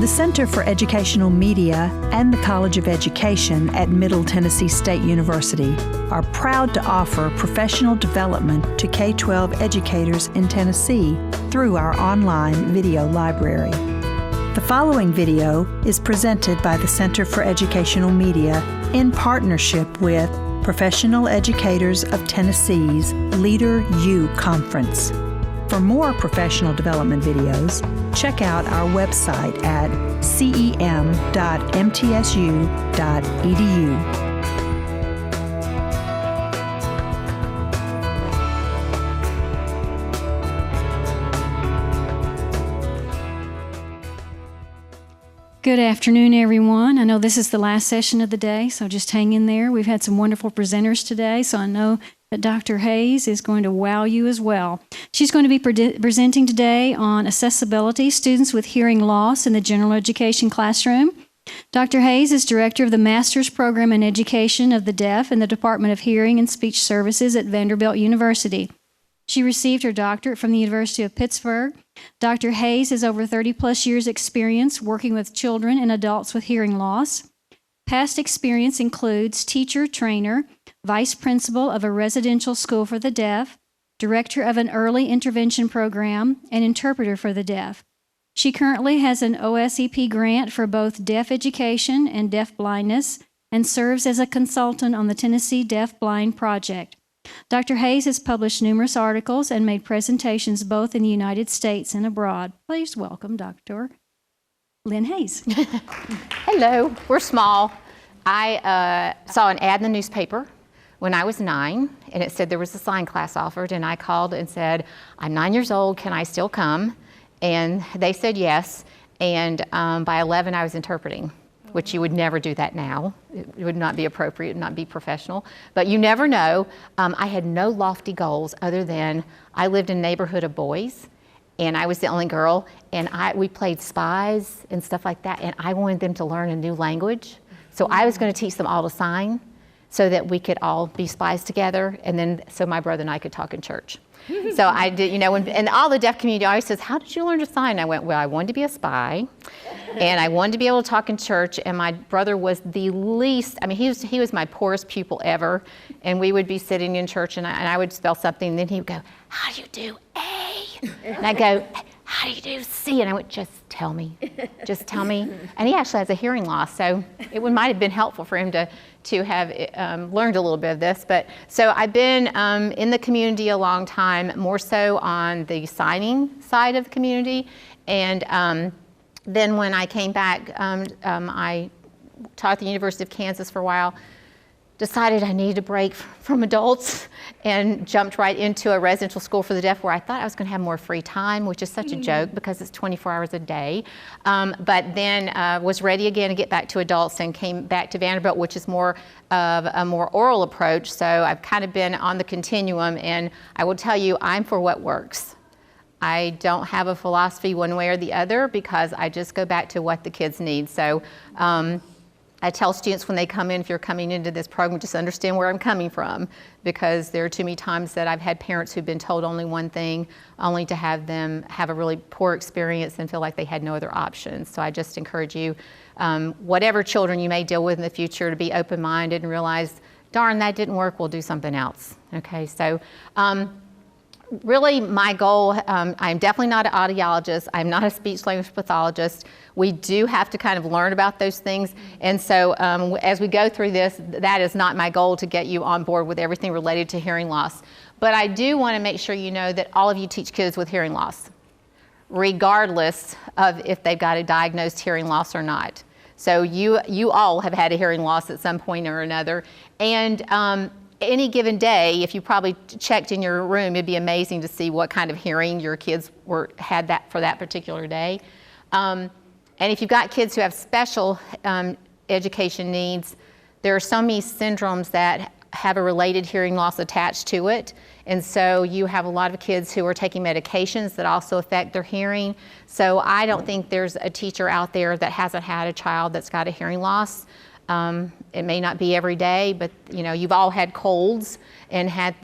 The Center for Educational Media and the College of Education at Middle Tennessee State University are proud to offer professional development to K-12 educators in Tennessee through our online video library. The following video is presented by the Center for Educational Media in partnership with Professional Educators of Tennessee's Leader U Conference. For more professional development videos, check out our website at cem.mtsu.edu. Good afternoon, everyone. I know this is the last session of the day, so just hang in there. We've had some wonderful presenters today, so I know that Dr. Hayes is going to wow you as well. She's going to be presenting today on accessibility, students with hearing loss in the general education classroom. Dr. Hayes is director of the Master's Program in Education of the Deaf in the Department of Hearing and Speech Services at Vanderbilt University. She received her doctorate from the University of Pittsburgh. Dr. Hayes has over 30-plus years' experience working with children and adults with hearing loss. Past experience includes teacher, trainer, vice principal of a residential school for the deaf, director of an early intervention program, and interpreter for the deaf. She currently has an OSEP grant for both deaf education and deaf blindness and serves as a consultant on the Tennessee Deaf Blind Project. Dr. Hayes has published numerous articles and made presentations both in the United States and abroad. Please welcome Dr. Lynn Hayes. Hello, we're small. I saw an ad in the newspaper when I was 9, and it said there was a sign class offered, and I called and said, I'm 9 years old, can I still come? And they said yes, and by 11 I was interpreting, which you would never do that now. It would not be appropriate, not be professional, but you never know. I had no lofty goals other than I lived in a neighborhood of boys, and I was the only girl, and we played spies and stuff like that, and I wanted them to learn a new language. So I was going to teach them all to sign so that we could all be spies together, and then so my brother and I could talk in church. So I did, you know, and all the deaf community always says, how did you learn to sign? I went, well, I wanted to be a spy, and I wanted to be able to talk in church, and my brother was the least, I mean, he was my poorest pupil ever, and we would be sitting in church, and I would spell something, and then he would go, how do you do A? And I go, how do you do C? And I went, just tell me, just tell me. And he actually has a hearing loss, so it might have been helpful for him to have learned a little bit of this. But so I've been in the community a long time, more so on the signing side of the community. And then when I came back, I taught at the University of Kansas for a while, decided I needed a break from adults, and jumped right into a residential school for the deaf where I thought I was going to have more free time, which is such a joke because it's 24 hours a day. But then was ready again to get back to adults and came back to Vanderbilt, which is more of a more oral approach. So I've kind of been on the continuum, and I will tell you, I'm for what works. I don't have a philosophy one way or the other because I just go back to what the kids need. So I tell students when they come in, if you're coming into this program, just understand where I'm coming from, because there are too many times that I've had parents who've been told only one thing, only to have them have a really poor experience and feel like they had no other options. So I just encourage you, whatever children you may deal with in the future, to be open-minded and realize, darn, that didn't work, we'll do something else. Okay, so really my goal, I'm definitely not an audiologist, I'm not a speech-language pathologist. We do have to kind of learn about those things, and so as we go through this, that is not my goal to get you on board with everything related to hearing loss. But I do want to make sure you know that all of you teach kids with hearing loss, regardless of if they've got a diagnosed hearing loss or not. So you all have had a hearing loss at some point or another, and any given day, if you probably checked in your room, it'd be amazing to see what kind of hearing your kids had that for that particular day. And if you've got kids who have special education needs, there are so many syndromes that have a related hearing loss attached to it. And so you have a lot of kids who are taking medications that also affect their hearing. So I don't think there's a teacher out there that hasn't had a child that's got a hearing loss. It may not be every day, but you know, you've all had colds, and had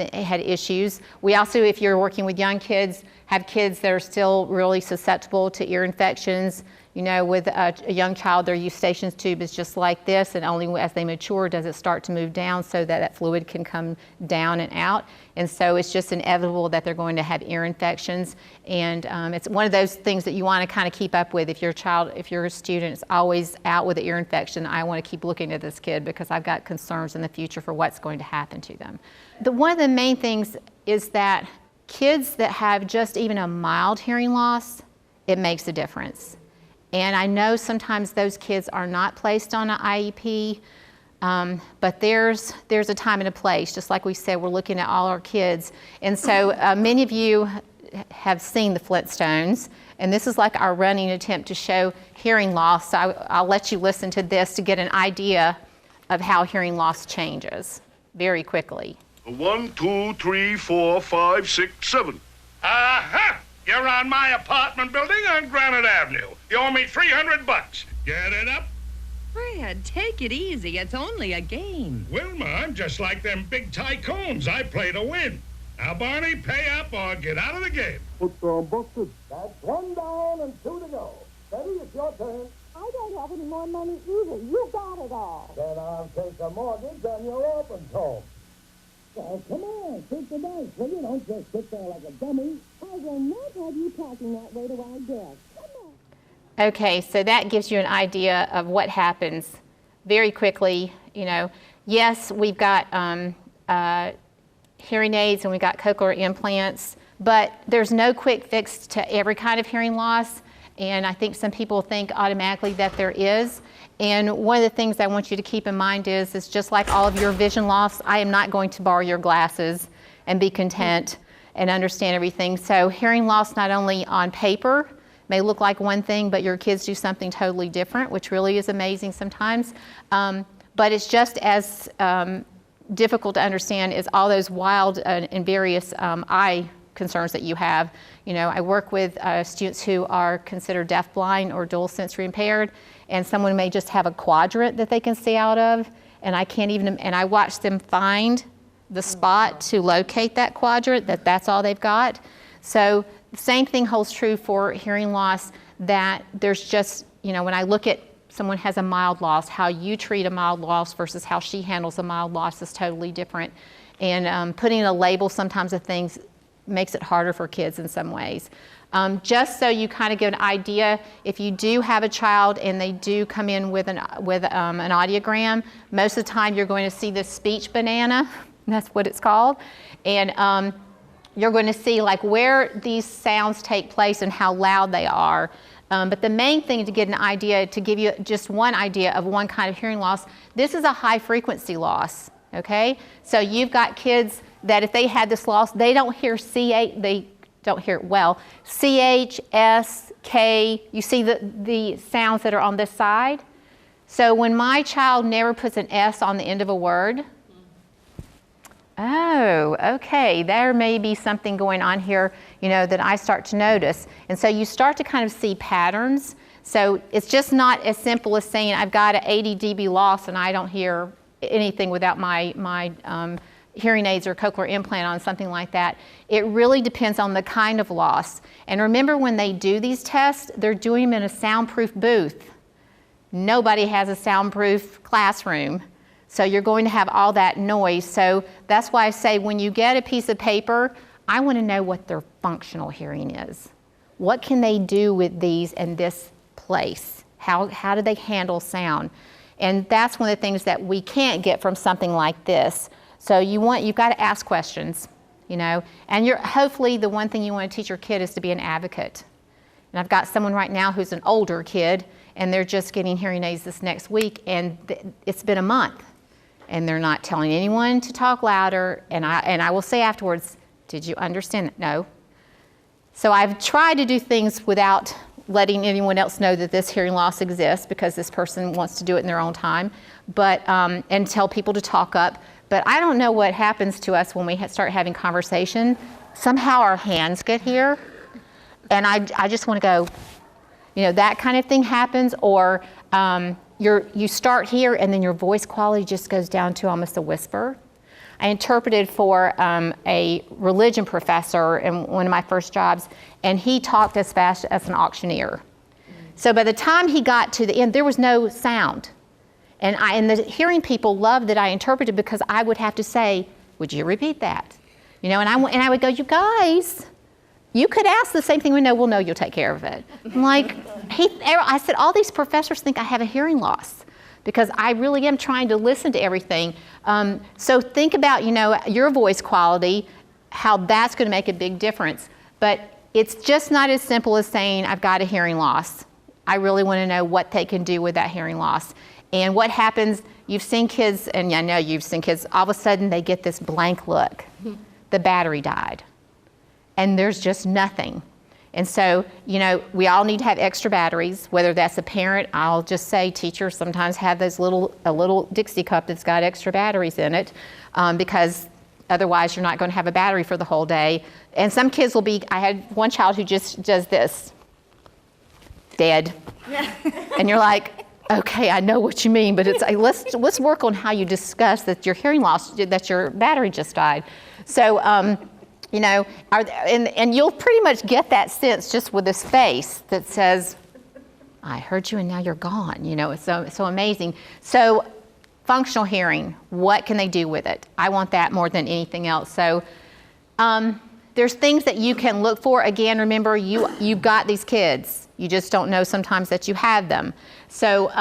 issues. We also, if you're working with young kids, have kids that are still really susceptible to ear infections. You know, with a young child, their eustachian tube is just like this, and only as they mature does it start to move down so that that fluid can come down and out. And so it's just inevitable that they're going to have ear infections. And it's one of those things that you want to kind of keep up with. If your student is always out with an ear infection, I want to keep looking at this kid because I've got concerns in the future for what's going to happen to them. One of the main things is that kids that have just even a mild hearing loss, it makes a difference. And I know sometimes those kids are not placed on an IEP, but there's a time and a place. Just like we said, we're looking at all our kids. And so many of you have seen the Flintstones, and this is like our running attempt to show hearing loss. So I'll let you listen to this to get an idea of how hearing loss changes very quickly. 1, 2, 3, 4, 5, 6, 7. Aha! You're on my apartment building on Granite Avenue. You owe me $300. Get it up? Fred, take it easy. It's only a game. Wilma, I'm just like them big tycoons. I play to win. Now, Barney, pay up or get out of the game. That's 1 down and 2 to go. Betty, it's your turn. I don't have any more money either. You got it all. Then I'll take a mortgage on your open home. Well, come on, take the dice, will you? Don't just sit there like a dummy. I will not have you talking that way to our guests. Come on. Okay, so that gives you an idea of what happens very quickly. You know, yes, we've got hearing aids and we've got cochlear implants, but there's no quick fix to every kind of hearing loss. And I think some people think automatically that there is. And one of the things I want you to keep in mind is just like all of your vision loss, I am not going to borrow your glasses and be content and understand everything. So hearing loss not only on paper may look like one thing, but your kids do something totally different, which really is amazing sometimes. But it's just as difficult to understand as all those wild and various eye concerns that you have. You know, I work with students who are considered deafblind or dual sensory impaired, and someone may just have a quadrant that they can see out of, and I watch them find the spot to locate that quadrant, that's all they've got. So the same thing holds true for hearing loss, that there's just, you know, when I look at someone has a mild loss, how you treat a mild loss versus how she handles a mild loss is totally different. And putting a label sometimes of things makes it harder for kids in some ways. Just so you kind of get an idea, if you do have a child and they do come in with an audiogram, most of the time you're going to see this speech banana, that's what it's called, and you're going to see like where these sounds take place and how loud they are. But the main thing to get an idea, to give you just one idea of one kind of hearing loss, this is a high frequency loss, okay? So you've got kids that if they had this loss, they don't hear CH, they don't hear it well. CH, S, K, you see the sounds that are on this side? So when my child never puts an S on the end of a word, oh, okay, there may be something going on here, you know, that I start to notice. And so you start to kind of see patterns. So it's just not as simple as saying I've got an 80 dB loss and I don't hear anything without my hearing aids or cochlear implant on, something like that. It really depends on the kind of loss. And remember, when they do these tests, they're doing them in a soundproof booth. Nobody has a soundproof classroom. So you're going to have all that noise. So that's why I say when you get a piece of paper, I want to know what their functional hearing is. What can they do with these in this place? How do they handle sound? And that's one of the things that we can't get from something like this. So you've got to ask questions, you know, and hopefully the one thing you want to teach your kid is to be an advocate. And I've got someone right now who's an older kid, and they're just getting hearing aids this next week, and it's been a month, and they're not telling anyone to talk louder, and I will say afterwards, did you understand it? No. So I've tried to do things without letting anyone else know that this hearing loss exists, because this person wants to do it in their own time, but and tell people to talk up. But I don't know what happens to us when we start having conversation. Somehow our hands get here, and I just want to go, you know, that kind of thing happens, or you start here and then your voice quality just goes down to almost a whisper. I interpreted for a religion professor in one of my first jobs, and he talked as fast as an auctioneer. So by the time he got to the end, there was no sound. And the hearing people loved that I interpreted because I would have to say, would you repeat that? You know, and I would go, you guys, you could ask the same thing. We know, well, no, you'll take care of it. I'm like, I said, all these professors think I have a hearing loss because I really am trying to listen to everything. So think about, you know, your voice quality, how that's going to make a big difference. But it's just not as simple as saying, I've got a hearing loss. I really want to know what they can do with that hearing loss. And what happens, you've seen kids, and I know you've seen kids, all of a sudden they get this blank look. The battery died. And there's just nothing. And so, you know, we all need to have extra batteries, whether that's a parent. I'll just say teachers sometimes have a little Dixie cup that's got extra batteries in it because otherwise you're not going to have a battery for the whole day. And some kids will be, I had one child who just does this, dead. And you're like, okay, I know what you mean, but it's let's work on how you discuss that your hearing loss, that your battery just died. So, you know, and you'll pretty much get that sense just with this face that says, I heard you and now you're gone. You know, it's so amazing. So functional hearing, what can they do with it? I want that more than anything else. So there's things that you can look for. Again, remember, you've got these kids. You just don't know sometimes that you have them. So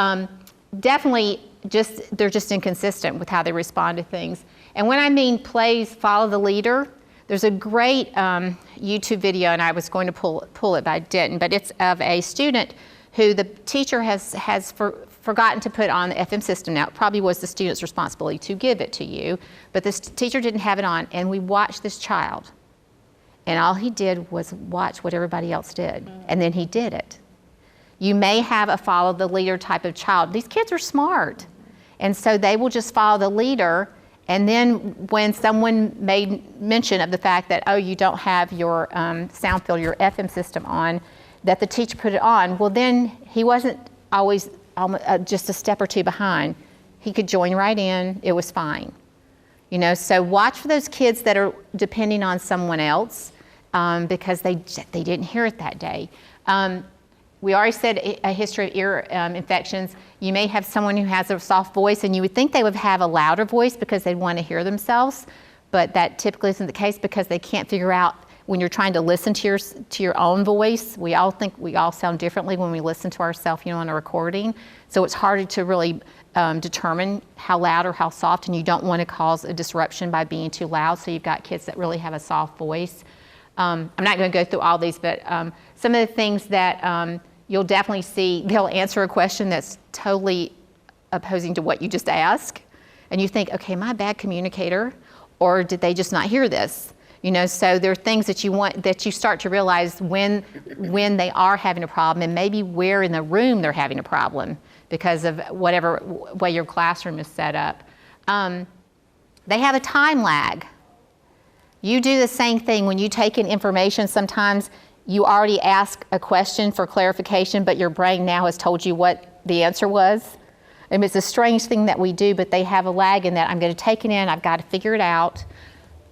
definitely they're just inconsistent with how they respond to things. And when I mean plays follow the leader, there's a great YouTube video, and I was going to pull it, but I didn't. But it's of a student who the teacher has forgotten to put on the FM system. Now, it probably was the student's responsibility to give it to you, but this teacher didn't have it on, and we watched this child. And all he did was watch what everybody else did, and then he did it. You may have a follow the leader type of child. These kids are smart, and so they will just follow the leader, and then when someone made mention of the fact that, oh, you don't have your sound filter, your FM system on, that the teacher put it on, well then he wasn't always just a step or two behind. He could join right in, it was fine. You know, so watch for those kids that are depending on someone else because they didn't hear it that day. We already said a history of ear infections. You may have someone who has a soft voice, and you would think they would have a louder voice because they'd want to hear themselves, but that typically isn't the case because they can't figure out when you're trying to listen to your own voice. We all think we all sound differently when we listen to ourselves, you know, on a recording. So it's harder to really determine how loud or how soft, and you don't want to cause a disruption by being too loud. So you've got kids that really have a soft voice. I'm not going to go through all these, but some of the things that you'll definitely see, they'll answer a question that's totally opposing to what you just asked. And you think, okay, am I a bad communicator? Or did they just not hear this? You know, so there are things that you start to realize when they are having a problem, and maybe where in the room they're having a problem because of whatever way your classroom is set up. They have a time lag. You do the same thing when you take in information. Sometimes you already ask a question for clarification, but your brain now has told you what the answer was. And it's a strange thing that we do, but they have a lag in that. I'm going to take it in, I've got to figure it out.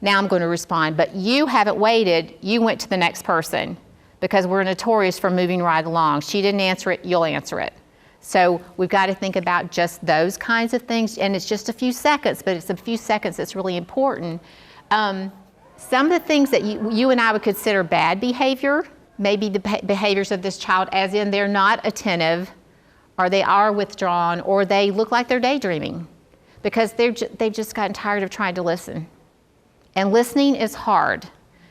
Now I'm going to respond. But you haven't waited, you went to the next person because we're notorious for moving right along. She didn't answer it, you'll answer it. So we've got to think about just those kinds of things, and it's just a few seconds, but it's a few seconds that's really important. Some of the things that you and I would consider bad behavior, maybe the behaviors of this child, as in they're not attentive, or they are withdrawn, or they look like they're daydreaming because they've just gotten tired of trying to listen. And listening is hard.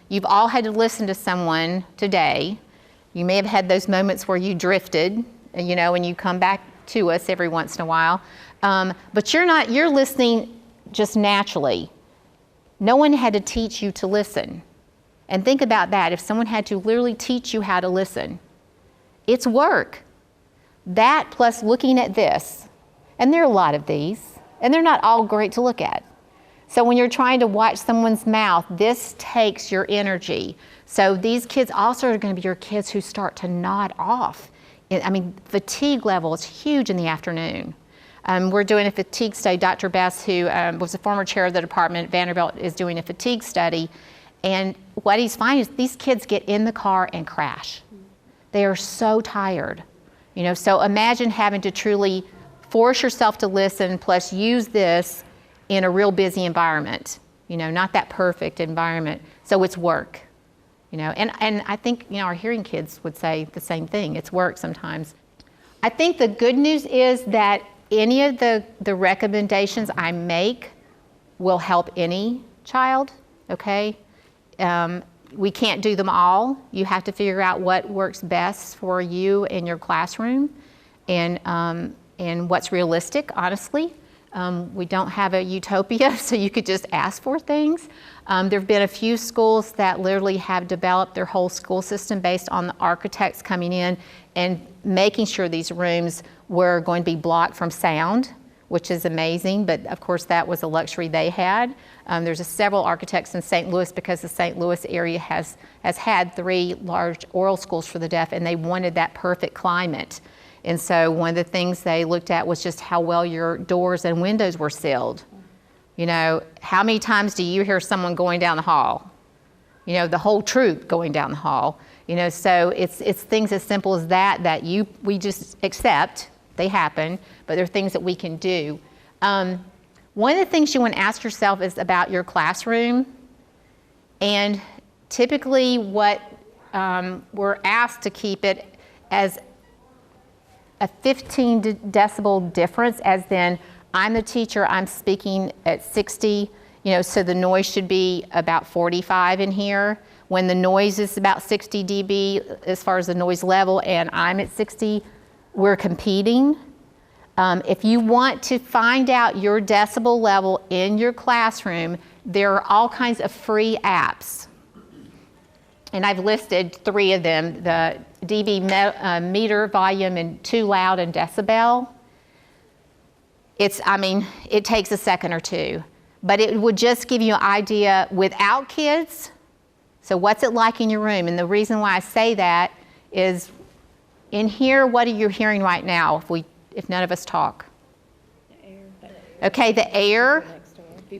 You've all had to listen to someone today. You may have had those moments where you drifted, you know, and you come back to us every once in a while. But you're listening just naturally. No one had to teach you to listen. And think about that. If someone had to literally teach you how to listen, it's work. That plus looking at this, and there are a lot of these, and they're not all great to look at. So when you're trying to watch someone's mouth, this takes your energy. So these kids also are going to be your kids who start to nod off. I mean, fatigue level is huge in the afternoon. We're doing a fatigue study. Dr. Bess, who was a former chair of the department at Vanderbilt, is doing a fatigue study. And what he's finding is these kids get in the car and crash. They are so tired. So imagine having to truly force yourself to listen, plus use this in a real busy environment, not that perfect environment. So it's work, and I think, our hearing kids would say the same thing. It's work sometimes. I think the good news is that any of the recommendations I make will help any child, okay? We can't do them all. You have to figure out what works best for you in your classroom and what's realistic, honestly. We don't have a utopia, so you could just ask for things. There have been a few schools that literally have developed their whole school system based on the architects coming in and making sure these rooms were going to be blocked from sound, which is amazing, but of course that was a luxury they had. There's several architects in St. Louis, because the St. Louis area has had 3 large oral schools for the deaf, and they wanted that perfect climate. And so one of the things they looked at was just how well your doors and windows were sealed. How many times do you hear someone going down the hall? The whole troop going down the hall. So it's things as simple as that we just accept. They happen, but they're things that we can do. One of the things you want to ask yourself is about your classroom. And typically what we're asked to keep it as a 15 decibel difference, as then I'm the teacher, I'm speaking at 60, so the noise should be about 45 in here. When the noise is about 60 dB as far as the noise level and I'm at 60, we're competing. If you want to find out your decibel level in your classroom, there are all kinds of free apps. And I've listed 3 of them, the dB meter, volume, and too loud, and decibel. It takes a second or two, but it would just give you an idea without kids. So what's it like in your room? And the reason why I say that is, in here, what are you hearing right now if none of us talk? The air. Okay, the air,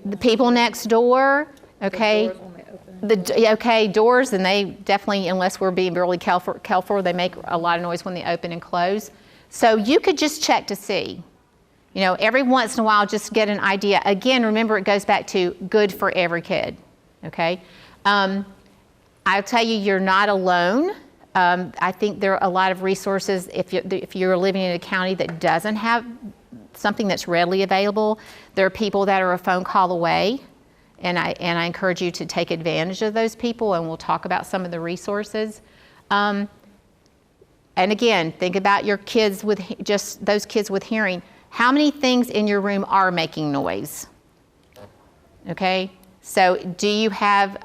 the people next door, okay. Doors, and they definitely, unless we're being really careful, they make a lot of noise when they open and close. So you could just check to see. Every once in a while, just get an idea. Again, remember, it goes back to good for every kid, okay? I'll tell you, you're not alone. I think there are a lot of resources. If you're living in a county that doesn't have something that's readily available, there are people that are a phone call away. And I encourage you to take advantage of those people, and we'll talk about some of the resources. And again, think about your kids just those kids with hearing. How many things in your room are making noise? Okay, so do you have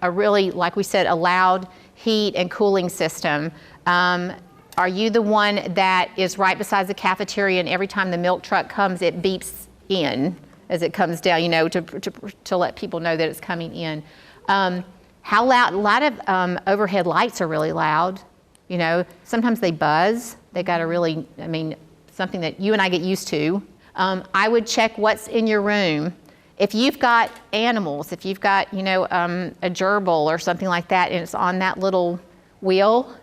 a really, like we said, a loud heat and cooling system? Are you the one that is right beside the cafeteria, and every time the milk truck comes, it beeps in as it comes down, to let people know that it's coming in? How loud? A lot of overhead lights are really loud. Sometimes they buzz. They got to really, something that you and I get used to. I would check what's in your room. If you've got animals, if you've got, a gerbil or something like that, and it's on that little wheel,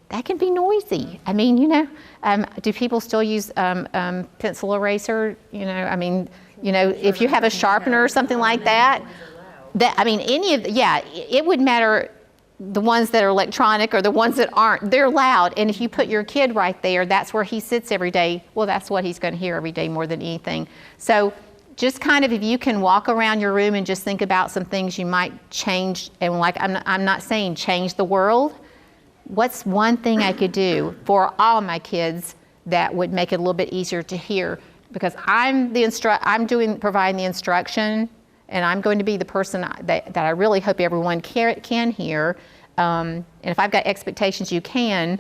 that can be noisy. Do people still use pencil eraser? If you have a sharpener or something like that, it would matter. The ones that are electronic or the ones that aren't, they're loud. And if you put your kid right there, that's where he sits every day. Well, that's what he's going to hear every day more than anything. So just kind of, if you can walk around your room and just think about some things you might change. And I'm not saying change the world. What's one thing I could do for all my kids that would make it a little bit easier to hear? Because I'm providing the instruction, and I'm going to be the person that I really hope everyone can hear. And if I've got expectations, you can.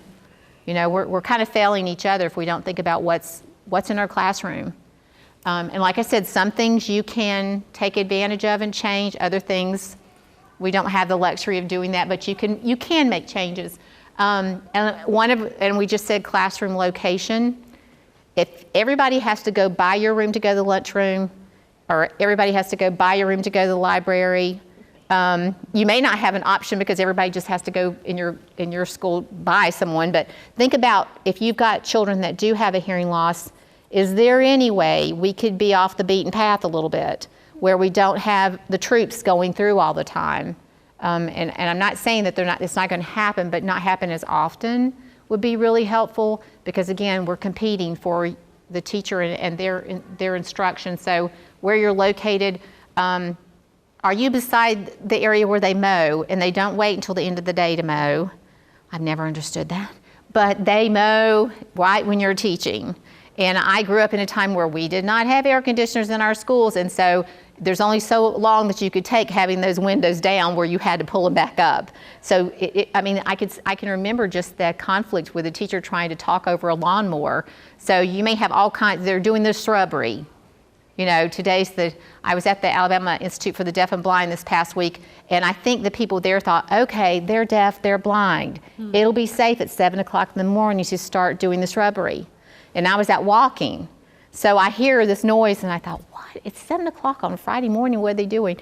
We're kind of failing each other if we don't think about what's in our classroom. And like I said, some things you can take advantage of and change. Other things, we don't have the luxury of doing that, but you can make changes. And we just said classroom location. if everybody has to go by your room to go to the lunchroom, or everybody has to go by your room to go to the library, you may not have an option because everybody just has to go in your school by someone, but think about if you've got children that do have a hearing loss, is there any way we could be off the beaten path a little bit where we don't have the troops going through all the time? And I'm not saying that it's not going to happen, but not happen as often would be really helpful, because again, we're competing for the teacher and their instruction. So where you're located, are you beside the area where they mow and they don't wait until the end of the day to mow? I've never understood that. But they mow right when you're teaching. And I grew up in a time where we did not have air conditioners in our schools, and so there's only so long that you could take having those windows down where you had to pull them back up. So I can remember just the conflict with a teacher trying to talk over a lawnmower. So you may have all kinds. They're doing the shrubbery. You know, I was at the Alabama Institute for the Deaf and Blind this past week, and I think the people there thought, okay, they're deaf, they're blind. It'll be safe at 7 o'clock in the morning to start doing the shrubbery. And I was out walking. So I hear this noise and I thought, what? It's 7 o'clock on a Friday morning, what are they doing?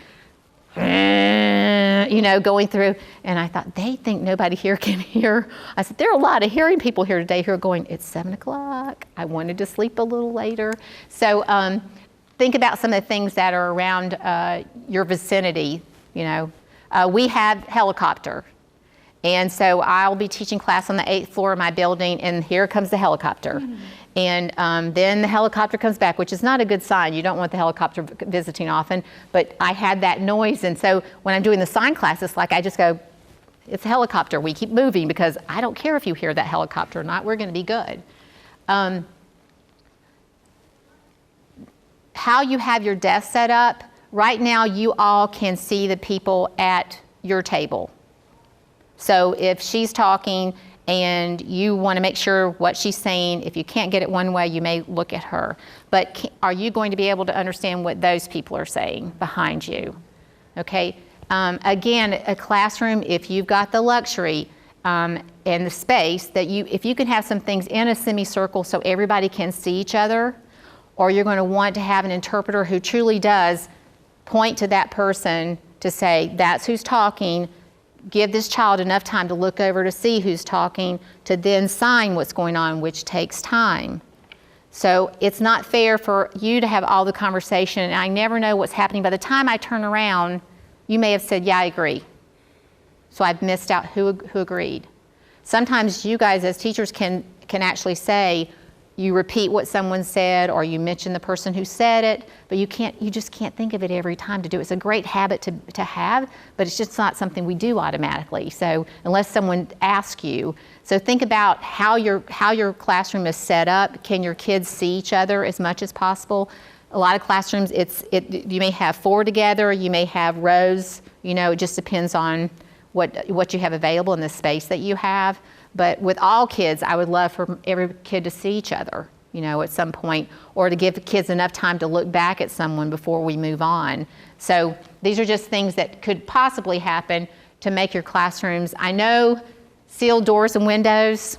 You know, going through. And I thought, they think nobody here can hear. I said, there are a lot of hearing people here today who are going, it's 7 o'clock. I wanted to sleep a little later. So think about some of the things that are around your vicinity. You know, we have helicopter. And so I'll be teaching class on the 8th floor of my building, and here comes the helicopter. And then the helicopter comes back, which is not a good sign. You don't want the helicopter visiting often, but I had that noise. And so when I'm doing the sign class, it's like I just go, it's a helicopter. We keep moving because I don't care if you hear that helicopter or not. We're going to be good. How you have your desk set up, right now you all can see the people at your table. So if she's talking and you want to make sure what she's saying, if you can't get it one way, you may look at her. But are you going to be able to understand what those people are saying behind you? Okay. Again, a classroom, if you've got the luxury and the space that if you can have some things in a semicircle so everybody can see each other, or you're going to want to have an interpreter who truly does point to that person to say, that's who's talking. Give this child enough time to look over to see who's talking, to then sign what's going on, which takes time. So it's not fair for you to have all the conversation, and I never know what's happening. By the time I turn around, you may have said, yeah, I agree. So I've missed out who agreed. Sometimes you guys as teachers can actually say, you repeat what someone said, or you mention the person who said it, but you just can't think of it every time to do it. It's a great habit to have, but it's just not something we do automatically. So unless someone asks you. So think about how your classroom is set up. Can your kids see each other as much as possible? A lot of classrooms, you may have 4 together, you may have rows, you know, it just depends on what you have available in the space that you have. But with all kids, I would love for every kid to see each other, you know, at some point, or to give the kids enough time to look back at someone before we move on. So these are just things that could possibly happen to make your classrooms. I know sealed doors and windows,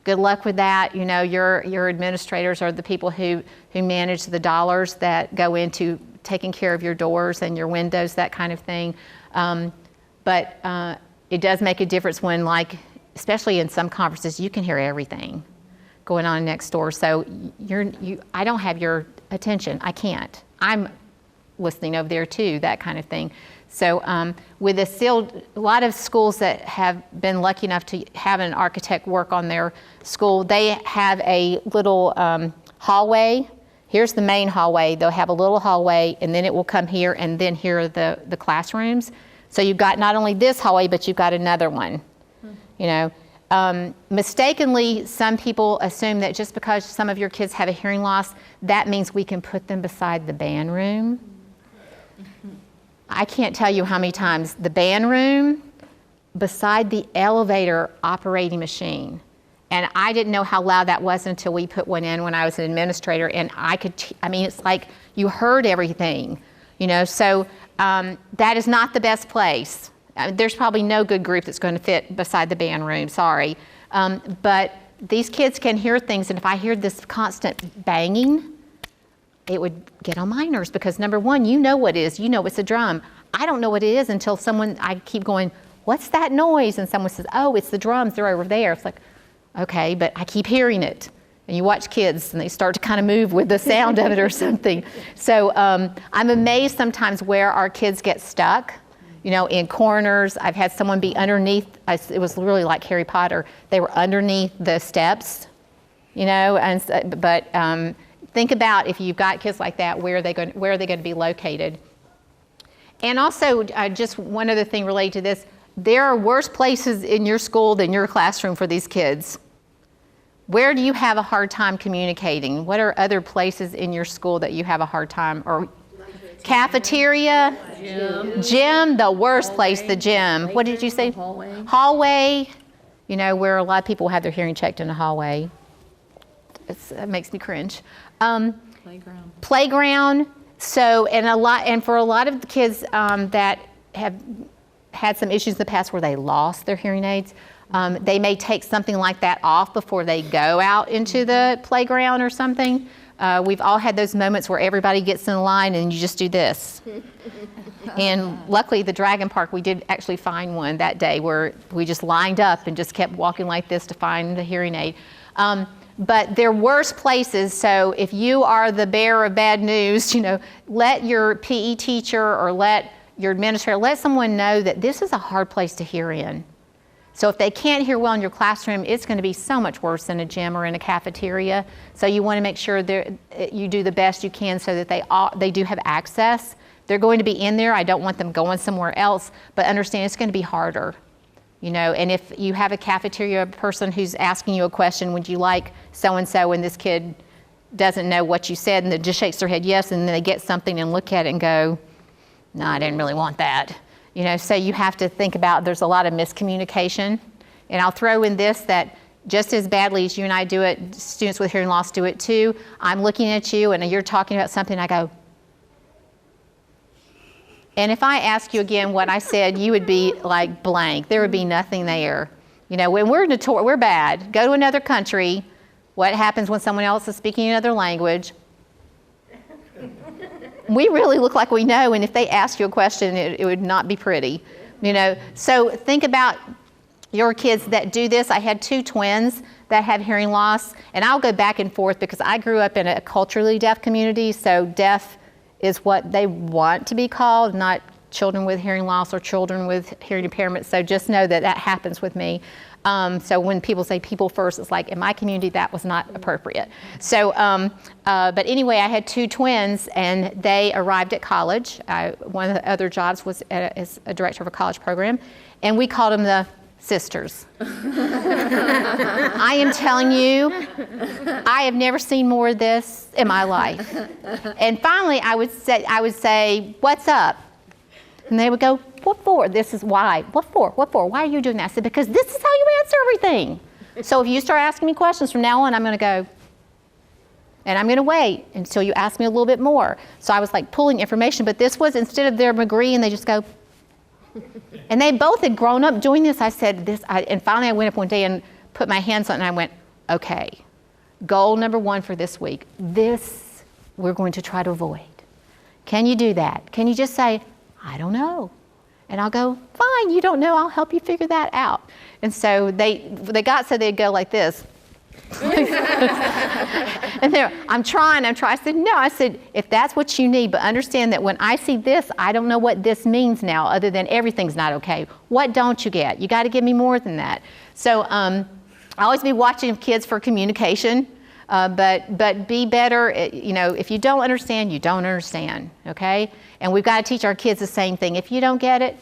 good luck with that. You know, your administrators are the people who manage the dollars that go into taking care of your doors and your windows, that kind of thing. But it does make a difference when, like, especially in some conferences, you can hear everything going on next door. So I don't have your attention. I can't. I'm listening over there too, that kind of thing. So with a lot of schools that have been lucky enough to have an architect work on their school, they have a little hallway. Here's the main hallway. They'll have a little hallway, and then it will come here, and then here are the classrooms. So you've got not only this hallway, but you've got another one. You know, mistakenly, some people assume that just because some of your kids have a hearing loss, that means we can put them beside the band room. I can't tell you how many times the band room beside the elevator operating machine. And I didn't know how loud that was until we put one in when I was an administrator, and it's like you heard everything, you know, so that is not the best place. There's probably no good group that's going to fit beside the band room, sorry. But these kids can hear things, and if I hear this constant banging, it would get on my nerves because number one, you know what it is. You know it's a drum. I don't know what it is until I keep going, what's that noise? And someone says, oh, it's the drums, they're over there. It's like, okay, but I keep hearing it. And you watch kids and they start to kind of move with the sound of it or something. So I'm amazed sometimes where our kids get stuck, in corners. I've had someone be underneath, it was really like Harry Potter. They were underneath the steps, but think about if you've got kids like that, where are they going to be located? And also, just one other thing related to this, there are worse places in your school than your classroom for these kids. Where do you have a hard time communicating? What are other places in your school that you have a hard time? Or cafeteria? Gym, the worst place, the gym. What did you say? Hallway, where a lot of people have their hearing checked in the hallway. It makes me cringe. Playground. So, and for a lot of the kids that have had some issues in the past where they lost their hearing aids, they may take something like that off before they go out into the playground or something. We've all had those moments where everybody gets in line and you just do this. And luckily, the Dragon Park, we did actually find one that day where we just lined up and just kept walking like this to find the hearing aid. But they're worse places, so if you are the bearer of bad news, let your PE teacher or let your administrator, let someone know that this is a hard place to hear in. So if they can't hear well in your classroom, it's going to be so much worse than a gym or in a cafeteria. So you want to make sure you do the best you can so that they do have access. They're going to be in there. I don't want them going somewhere else, but understand it's going to be harder. And if you have a cafeteria person who's asking you a question, would you like so-and-so, and this kid doesn't know what you said and then just shakes their head yes, and then they get something and look at it and go, no, I didn't really want that. So you have to think about there's a lot of miscommunication. And I'll throw in this, that just as badly as you and I do it, students with hearing loss do it too. I'm looking at you and you're talking about something, I go, and if I ask you again what I said, you would be like blank. There would be nothing there. When we're bad. Go to another country. What happens when someone else is speaking another language? We really look like we know, and if they ask you a question, it would not be pretty. So think about your kids that do this. I had 2 twins that have hearing loss, and I'll go back and forth because I grew up in a culturally deaf community, so deaf is what they want to be called, not children with hearing loss or children with hearing impairment. So just know that happens with me. So when people say people first, it's like in my community that was not appropriate. So, but anyway, I had 2 twins and they arrived at college. One of the other jobs was as a director of a college program, and we called them the sisters. I am telling you, I have never seen more of this in my life. And finally, I would say, what's up? And they would go, what for? This is why. What for? What for? Why are you doing that? I said, because this is how you answer everything. So if you start asking me questions from now on, I'm going to go, and I'm going to wait until you ask me a little bit more. So I was like pulling information, but this was, instead of them agreeing, they just go, and they both had grown up doing this. I said and finally I went up one day and put my hands on it and I went, okay, goal number 1 for this week, this we're going to try to avoid. Can you do that? Can you just say, I don't know? And I'll go, fine, you don't know, I'll help you figure that out. And so they got so they'd go like this. And I'm trying. I said, no. I said, if that's what you need, but understand that when I see this, I don't know what this means now other than everything's not okay. What don't you get? You got to give me more than that. So I always be watching kids for communication, but be better. If you don't understand, you don't understand, okay? And we've got to teach our kids the same thing. If you don't get it,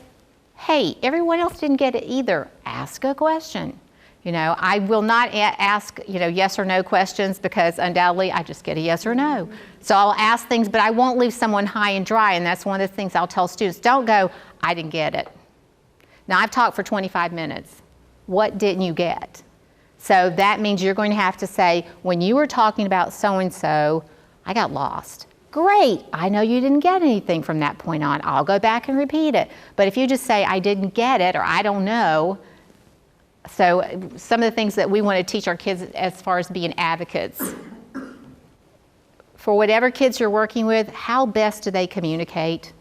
hey, everyone else didn't get it either. Ask a question. I will not ask, yes or no questions because undoubtedly I just get a yes or no. So I'll ask things, but I won't leave someone high and dry, and that's one of the things I'll tell students. Don't go, I didn't get it. Now, I've talked for 25 minutes. What didn't you get? So that means you're going to have to say, when you were talking about so-and-so, I got lost. Great, I know you didn't get anything from that point on. I'll go back and repeat it. But if you just say, I didn't get it, or I don't know, So some of the things that we want to teach our kids as far as being advocates. For whatever kids you're working with, how best do they communicate?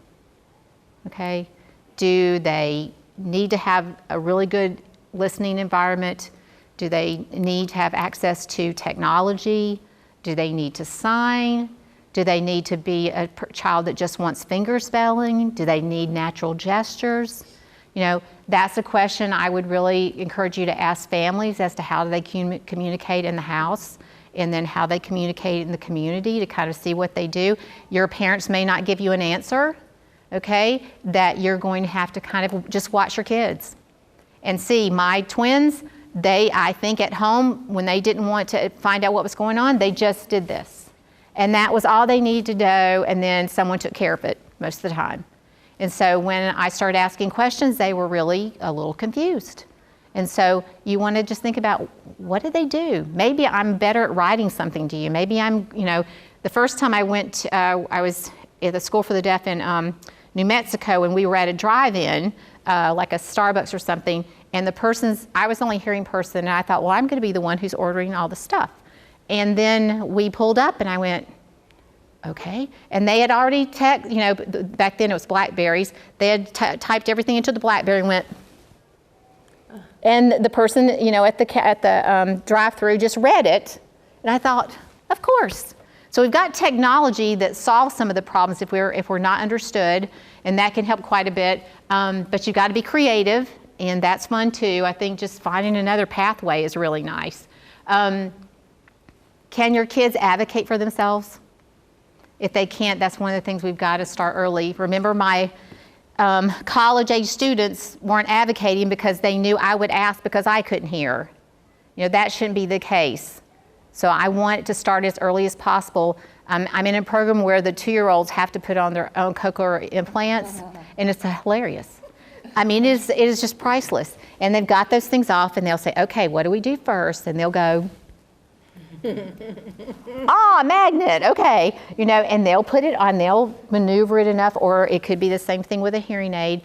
Okay, do they need to have a really good listening environment? Do they need to have access to technology? Do they need to sign? Do they need to be a child that just wants finger spelling? Do they need natural gestures? You know, that's a question I would really encourage you to ask families as to how do they communicate in the house, and then how they communicate in the community to kind of see what they do. Your parents may not give you an answer, okay, that you're going to have to kind of just watch your kids and see. My twins, I think at home, when they didn't want to find out what was going on, they just did this. And that was all they needed to do, and then someone took care of it most of the time. And so when I started asking questions, they were really a little confused. And so you want to just think about, what did they do? Maybe I'm better at writing something to you. Maybe I'm, you know, the first time I went, I was at the School for the Deaf in New Mexico, and we were at a drive-in, like a Starbucks or something, and I was the only hearing person, and I thought, well, I'm going to be the one who's ordering all the stuff. And then we pulled up, and I went, okay. And they had already back then it was Blackberries. They had typed everything into the Blackberry and went, and the person, you know, at the drive-through just read it. And I thought, of course. So we've got technology that solves some of the problems if we're not understood, and that can help quite a bit. But you've got to be creative, and that's fun too. I think just finding another pathway is really nice. Can your kids advocate for themselves? If they can't, that's one of the things we've got to start early. Remember, my college-age students weren't advocating because they knew I would ask because I couldn't hear. You know, that shouldn't be the case. So I want it to start as early as possible. I'm in a program where the 2-year-olds have to put on their own cochlear implants, and it's hilarious. I mean, it is just priceless. And they've got those things off, and they'll say, okay, what do we do first? And they'll go, magnet, okay. You know, and they'll put it on, they'll maneuver it enough, or it could be the same thing with a hearing aid.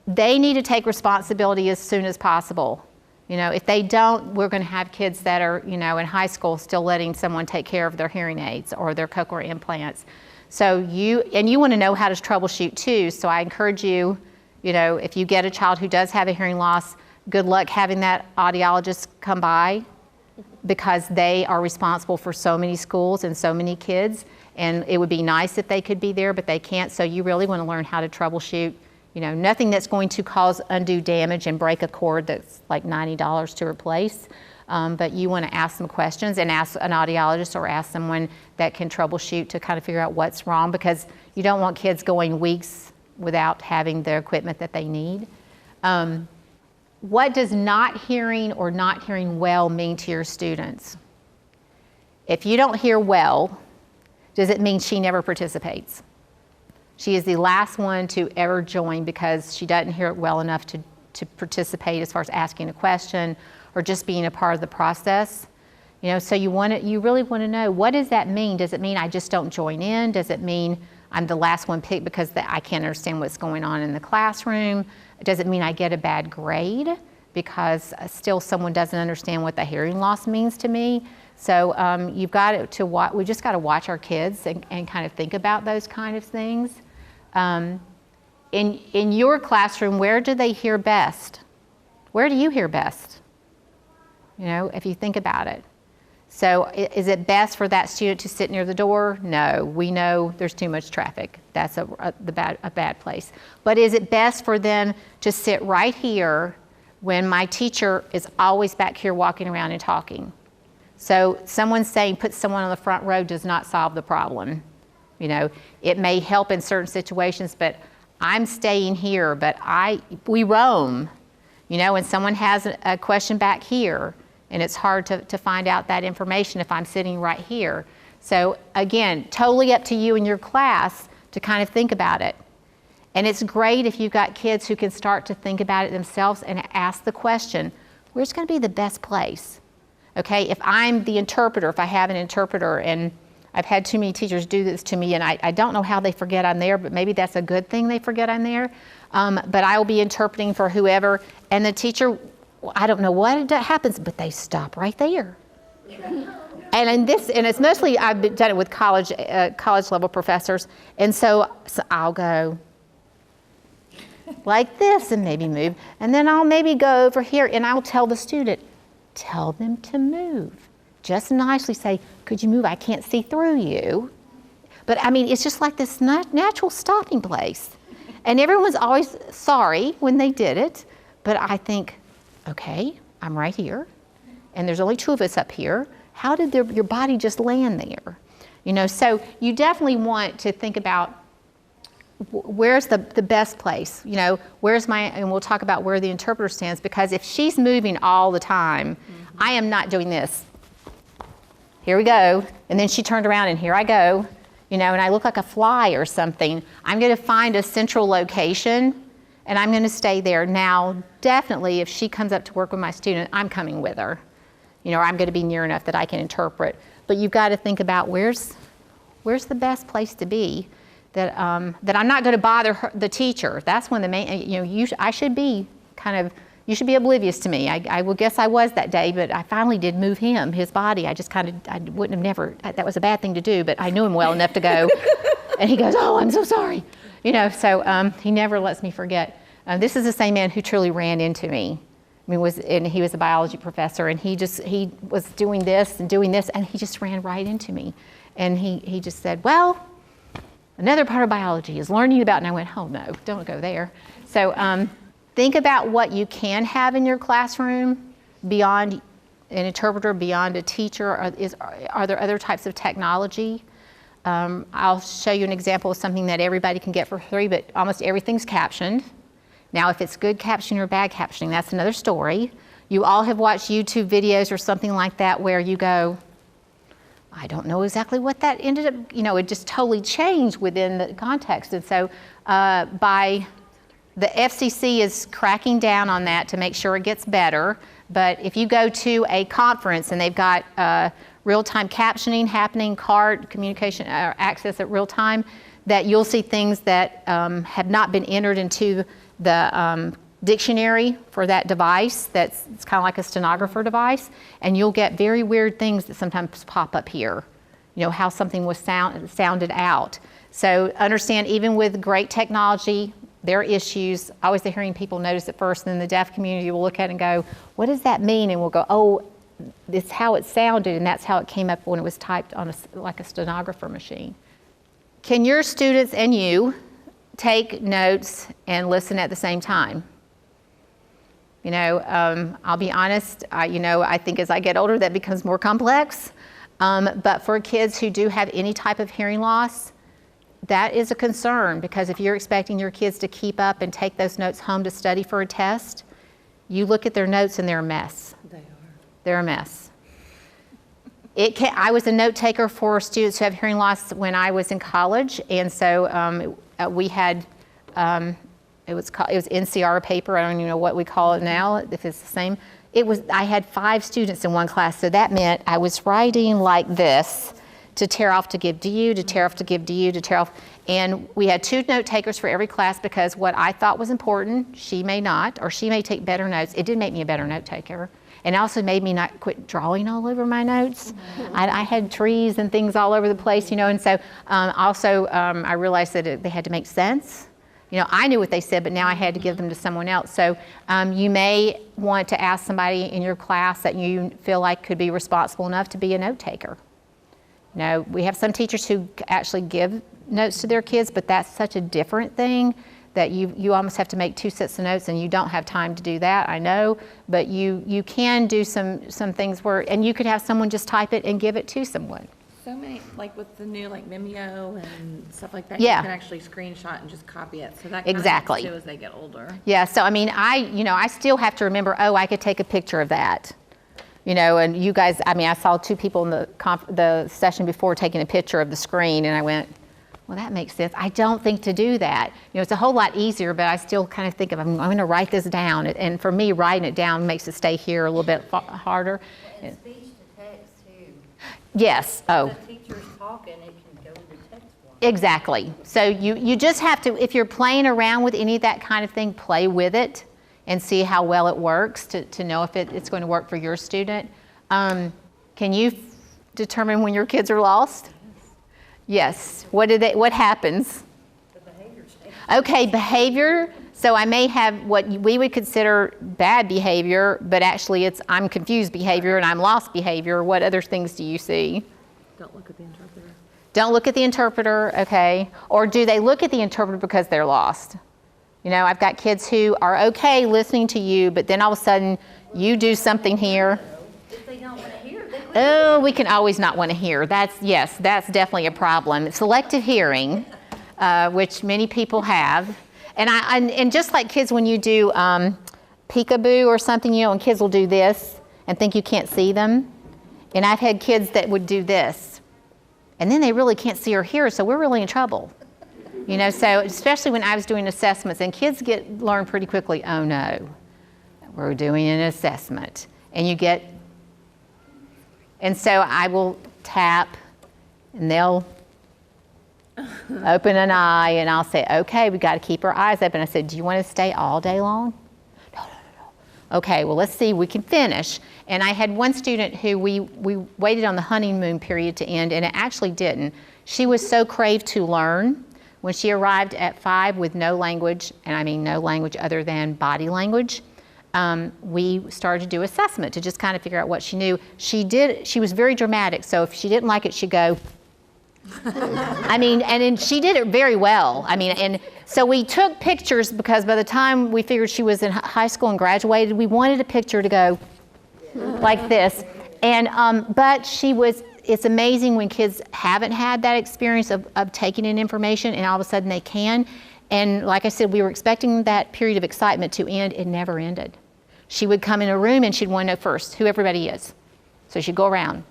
They need to take responsibility as soon as possible. You know, if they don't, we're going to have kids that are, you know, in high school still letting someone take care of their hearing aids or their cochlear implants. So you want to know how to troubleshoot too. So I encourage you, you know, if you get a child who does have a hearing loss, good luck having that audiologist come by, because they are responsible for so many schools and so many kids, and it would be nice if they could be there, but they can't. So you really want to learn how to troubleshoot. You know, nothing that's going to cause undue damage and break a cord that's like $90 to replace. But you want to ask some questions and ask an audiologist or ask someone that can troubleshoot to kind of figure out what's wrong, because you don't want kids going weeks without having the equipment that they need. What does not hearing or not hearing well mean to your students? If you don't hear well, does it mean she never participates? She is the last one to ever join because she doesn't hear it well enough to participate as far as asking a question or just being a part of the process. You know, so you really want to know, what does that mean? Does it mean I just don't join in? Does it mean I'm the last one picked because I can't understand what's going on in the classroom? Does it mean I get a bad grade because still someone doesn't understand what the hearing loss means to me? So you've got to watch. We just got to watch our kids and kind of think about those kind of things. In your classroom, where do they hear best? Where do you hear best? You know, if you think about it. So is it best for that student to sit near the door? No, we know there's too much traffic. That's a bad place. But is it best for them to sit right here when my teacher is always back here walking around and talking? So someone saying put someone on the front row does not solve the problem. You know, it may help in certain situations, but I'm staying here, but we roam, you know, and someone has a question back here, and it's hard to find out that information if I'm sitting right here. So again, totally up to you and your class to kind of think about it. And it's great if you've got kids who can start to think about it themselves and ask the question, where's going to be the best place? Okay, if I'm the interpreter, if I have an interpreter, and I've had too many teachers do this to me, and I don't know how they forget I'm there, but maybe that's a good thing they forget I'm there. But I will be interpreting for whoever, and the teacher I don't know what happens, but they stop right there. And it's mostly, I've done it with college level professors. And so I'll go like this and maybe move. And then I'll maybe go over here and I'll tell the student, tell them to move. Just nicely say, could you move? I can't see through you. But I mean, it's just like this natural stopping place. And everyone's always sorry when they did it. But I think, okay, I'm right here. And there's only two of us up here. How did your body just land there? You know, so you definitely want to think about where's the best place, you know, and we'll talk about where the interpreter stands, because if she's moving all the time, I am not doing this. Here we go. And then she turned around and here I go, you know, and I look like a fly or something. I'm going to find a central location and I'm going to stay there. Now, definitely if she comes up to work with my student, I'm coming with her, you know, or I'm going to be near enough that I can interpret. But you've got to think about where's the best place to be. That I'm not going to bother the teacher. That's when the main, you know, I should be you should be oblivious to me. I will guess I was that day, but I finally did move his body. I just I wouldn't have never, that was a bad thing to do, but I knew him well enough to go. And he goes, oh, I'm so sorry. You know, so he never lets me forget. This is the same man who truly ran into me. I mean, and he was a biology professor, and he was doing this, and he just ran right into me. And he just said, well, another part of biology is learning about, and I went, oh no, don't go there. So think about what you can have in your classroom beyond an interpreter, beyond a teacher. Are there other types of technology? I'll show you an example of something that everybody can get for free, but almost everything's captioned. Now, if it's good captioning or bad captioning, that's another story. You all have watched YouTube videos or something like that where you go, I don't know exactly what that ended up, you know, it just totally changed within the context. And so the FCC is cracking down on that to make sure it gets better. But if you go to a conference and they've got real-time captioning happening, card communication or access at real time, that you'll see things that have not been entered into the dictionary for that device. It's kind of like a stenographer device, and you'll get very weird things that sometimes pop up here. You know, how something was sounded out. So understand, even with great technology, there are issues. I always hearing people notice it first, and then the deaf community will look at it and go, what does that mean? And we'll go, oh, it's how it sounded, and that's how it came up when it was typed on like a stenographer machine. Can your students and you take notes and listen at the same time? You know, I'll be honest, I think as I get older that becomes more complex. But for kids who do have any type of hearing loss, that is a concern, because if you're expecting your kids to keep up and take those notes home to study for a test, you look at their notes and they're a mess. They are. They're a mess. I was a note taker for students who have hearing loss when I was in college, and so we had, it was NCR paper. I don't even know what we call it now, if it's the same. I had 5 students in one class, so that meant I was writing like this to tear off to give to you, to tear off to give to you, to tear off. And we had 2 note takers for every class, because what I thought was important, she may not, or she may take better notes. It did make me a better note taker. And it also made me not quit drawing all over my notes. I had trees and things all over the place, you know, and so I realized that they had to make sense. You know, I knew what they said, but now I had to give them to someone else. So you may want to ask somebody in your class that you feel like could be responsible enough to be a note taker. You know, we have some teachers who actually give notes to their kids, but that's such a different thing that you almost have to make 2 sets of notes, and you don't have time to do that, I know, but you can do some things where, and you could have someone just type it and give it to someone. So many, like with the new Vimeo and stuff like that, yeah. You can actually screenshot and just copy it. So that kind exactly. of helps too as they get older. Yeah, so I mean, I still have to remember, oh, I could take a picture of that. You know, and you guys, I mean, I saw 2 people in the session before taking a picture of the screen, and I went, well, that makes sense. I don't think to do that. You know, it's a whole lot easier, but I still kind of think of, I'm going to write this down. And for me, writing it down makes it stay here a little bit harder. And speech to text, too. Yes. Oh. If the teacher's talking, it can go into text form. Exactly. So you just have to, if you're playing around with any of that kind of thing, play with it. and see how well it works to know if it's going to work for your student. Can you determine when your kids are lost? Yes. What happens? The behaviors. Okay, behavior. So I may have what we would consider bad behavior, but actually I'm confused behavior and I'm lost behavior. What other things do you see? Don't look at the interpreter. Don't look at the interpreter, okay. Or do they look at the interpreter because they're lost? You know, I've got kids who are okay listening to you, but then all of a sudden you do something here. If they don't want to hear, they quit. Oh, we can always not want to hear. That's definitely a problem. Selective hearing, which many people have. And just like kids, when you do peekaboo or something, you know, and kids will do this and think you can't see them. And I've had kids that would do this, and then they really can't see or hear, so we're really in trouble. You know, so especially when I was doing assessments, and kids learn pretty quickly, oh no, we're doing an assessment. And so I will tap, and they'll open an eye, and I'll say, okay, we got to keep our eyes open. I said, do you want to stay all day long? No. Okay, well, let's see, we can finish. And I had one student who we waited on the honeymoon period to end, and it actually didn't. She was so craved to learn. When she arrived at 5 with no language, and I mean no language other than body language, we started to do assessment to just kind of figure out what she knew. She was very dramatic, so if she didn't like it, she'd go, I mean, and she did it very well. I mean, and so we took pictures because by the time we figured she was in high school and graduated, we wanted a picture to go like this. And, but it's amazing when kids haven't had that experience of taking in information and all of a sudden they can. And like I said, we were expecting that period of excitement to end. It never ended. She would come in a room and she'd want to know first who everybody is. So she'd go around.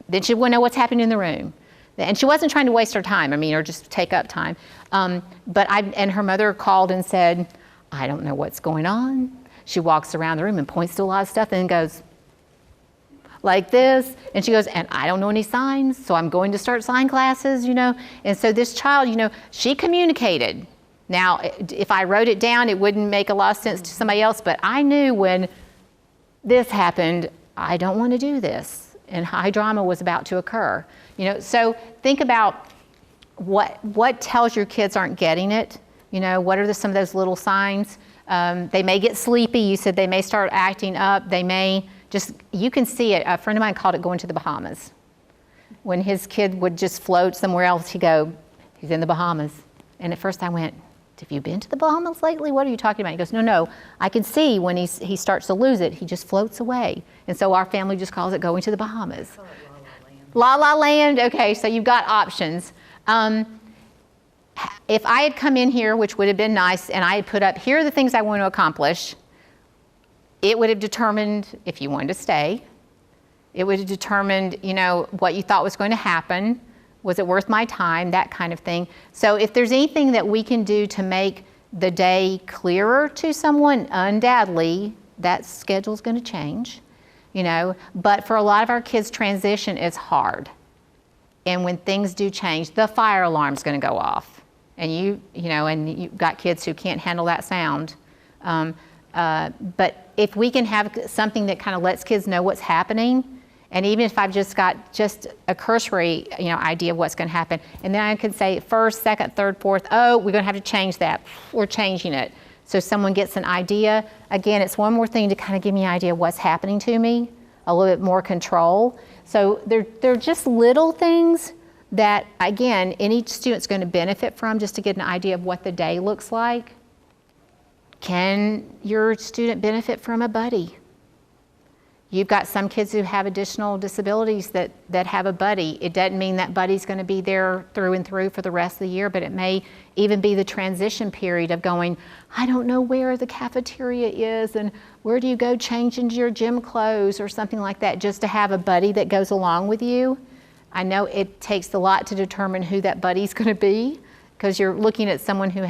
Then she'd want to know what's happening in the room. And she wasn't trying to waste her time, or just take up time. And her mother called and said, I don't know what's going on. She walks around the room and points to a lot of stuff and then goes like this. And she goes, and I don't know any signs, so I'm going to start sign classes, you know. And so this child, you know, she communicated. Now, if I wrote it down, it wouldn't make a lot of sense to somebody else, but I knew when this happened, I don't want to do this. And high drama was about to occur. You know, so think about what tells your kids aren't getting it. You know, what are some of those little signs? They may get sleepy. You said they may start acting up. They may you can see it. A friend of mine called it going to the Bahamas. When his kid would just float somewhere else, he's in the Bahamas. And at first I went, have you been to the Bahamas lately? What are you talking about? He goes, no, I can see when he starts to lose it, he just floats away. And so our family just calls it going to the Bahamas. La La Land. Okay, so you've got options. If I had come in here, which would have been nice, and I had put up, here are the things I want to accomplish, it would have determined if you wanted to stay. It would have determined, you know, what you thought was going to happen. Was it worth my time? That kind of thing. So if there's anything that we can do to make the day clearer to someone, undoubtedly, that schedule's going to change. You know, but for a lot of our kids, transition is hard. And when things do change, the fire alarm's going to go off. And you've got kids who can't handle that sound. But if we can have something that kind of lets kids know what's happening, and even if I've just got a cursory, idea of what's going to happen, and then I can say first, second, third, fourth, we're going to have to change that. We're changing it. So someone gets an idea. Again, it's one more thing to kind of give me an idea of what's happening to me, a little bit more control. So they're just little things that, again, any student's going to benefit from just to get an idea of what the day looks like. Can your student benefit from a buddy? You've got some kids who have additional disabilities that have a buddy. It doesn't mean that buddy's going to be there through and through for the rest of the year, but it may even be the transition period of going, I don't know where the cafeteria is and where do you go change into your gym clothes or something like that, just to have a buddy that goes along with you. I know it takes a lot to determine who that buddy's going to be, because you're looking at someone who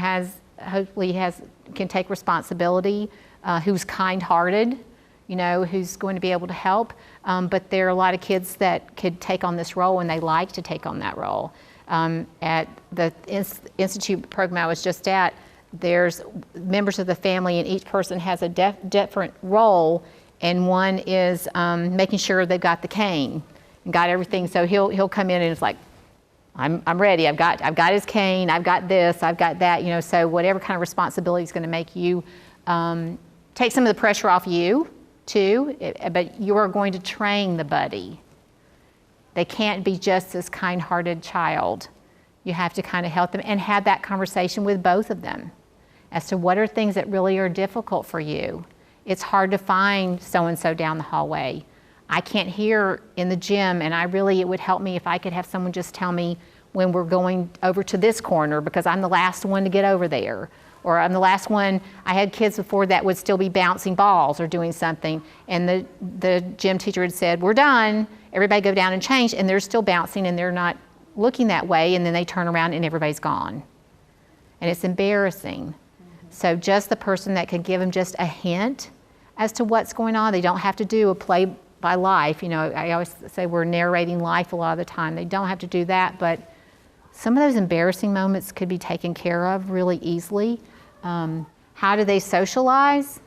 hopefully can take responsibility, who's kind-hearted, who's going to be able to help. But there are a lot of kids that could take on this role, and they like to take on that role. At the Institute program I was just at, there's members of the family, and each person has a different role, and one is making sure they've got the cane and got everything. So he'll come in and it's like, I'm ready. I've got his cane. I've got this. I've got that. You know, so whatever kind of responsibility is going to make you take some of the pressure off you too. But you are going to train the buddy. They can't be just this kind-hearted child. You have to kind of help them and have that conversation with both of them as to what are things that really are difficult for you. It's hard to find so-and-so down the hallway. I can't hear in the gym, and it would help me if I could have someone just tell me when we're going over to this corner because I'm the last one to get over there. Or I'm the last one. I had kids before that would still be bouncing balls or doing something, and the gym teacher had said, we're done, everybody go down and change, and they're still bouncing and they're not looking that way, and then they turn around and everybody's gone. And it's embarrassing. So just the person that can give them just a hint as to what's going on. They don't have to do a play by life. You know, I always say we're narrating life a lot of the time. They don't have to do that, but some of those embarrassing moments could be taken care of really easily. How do they socialize?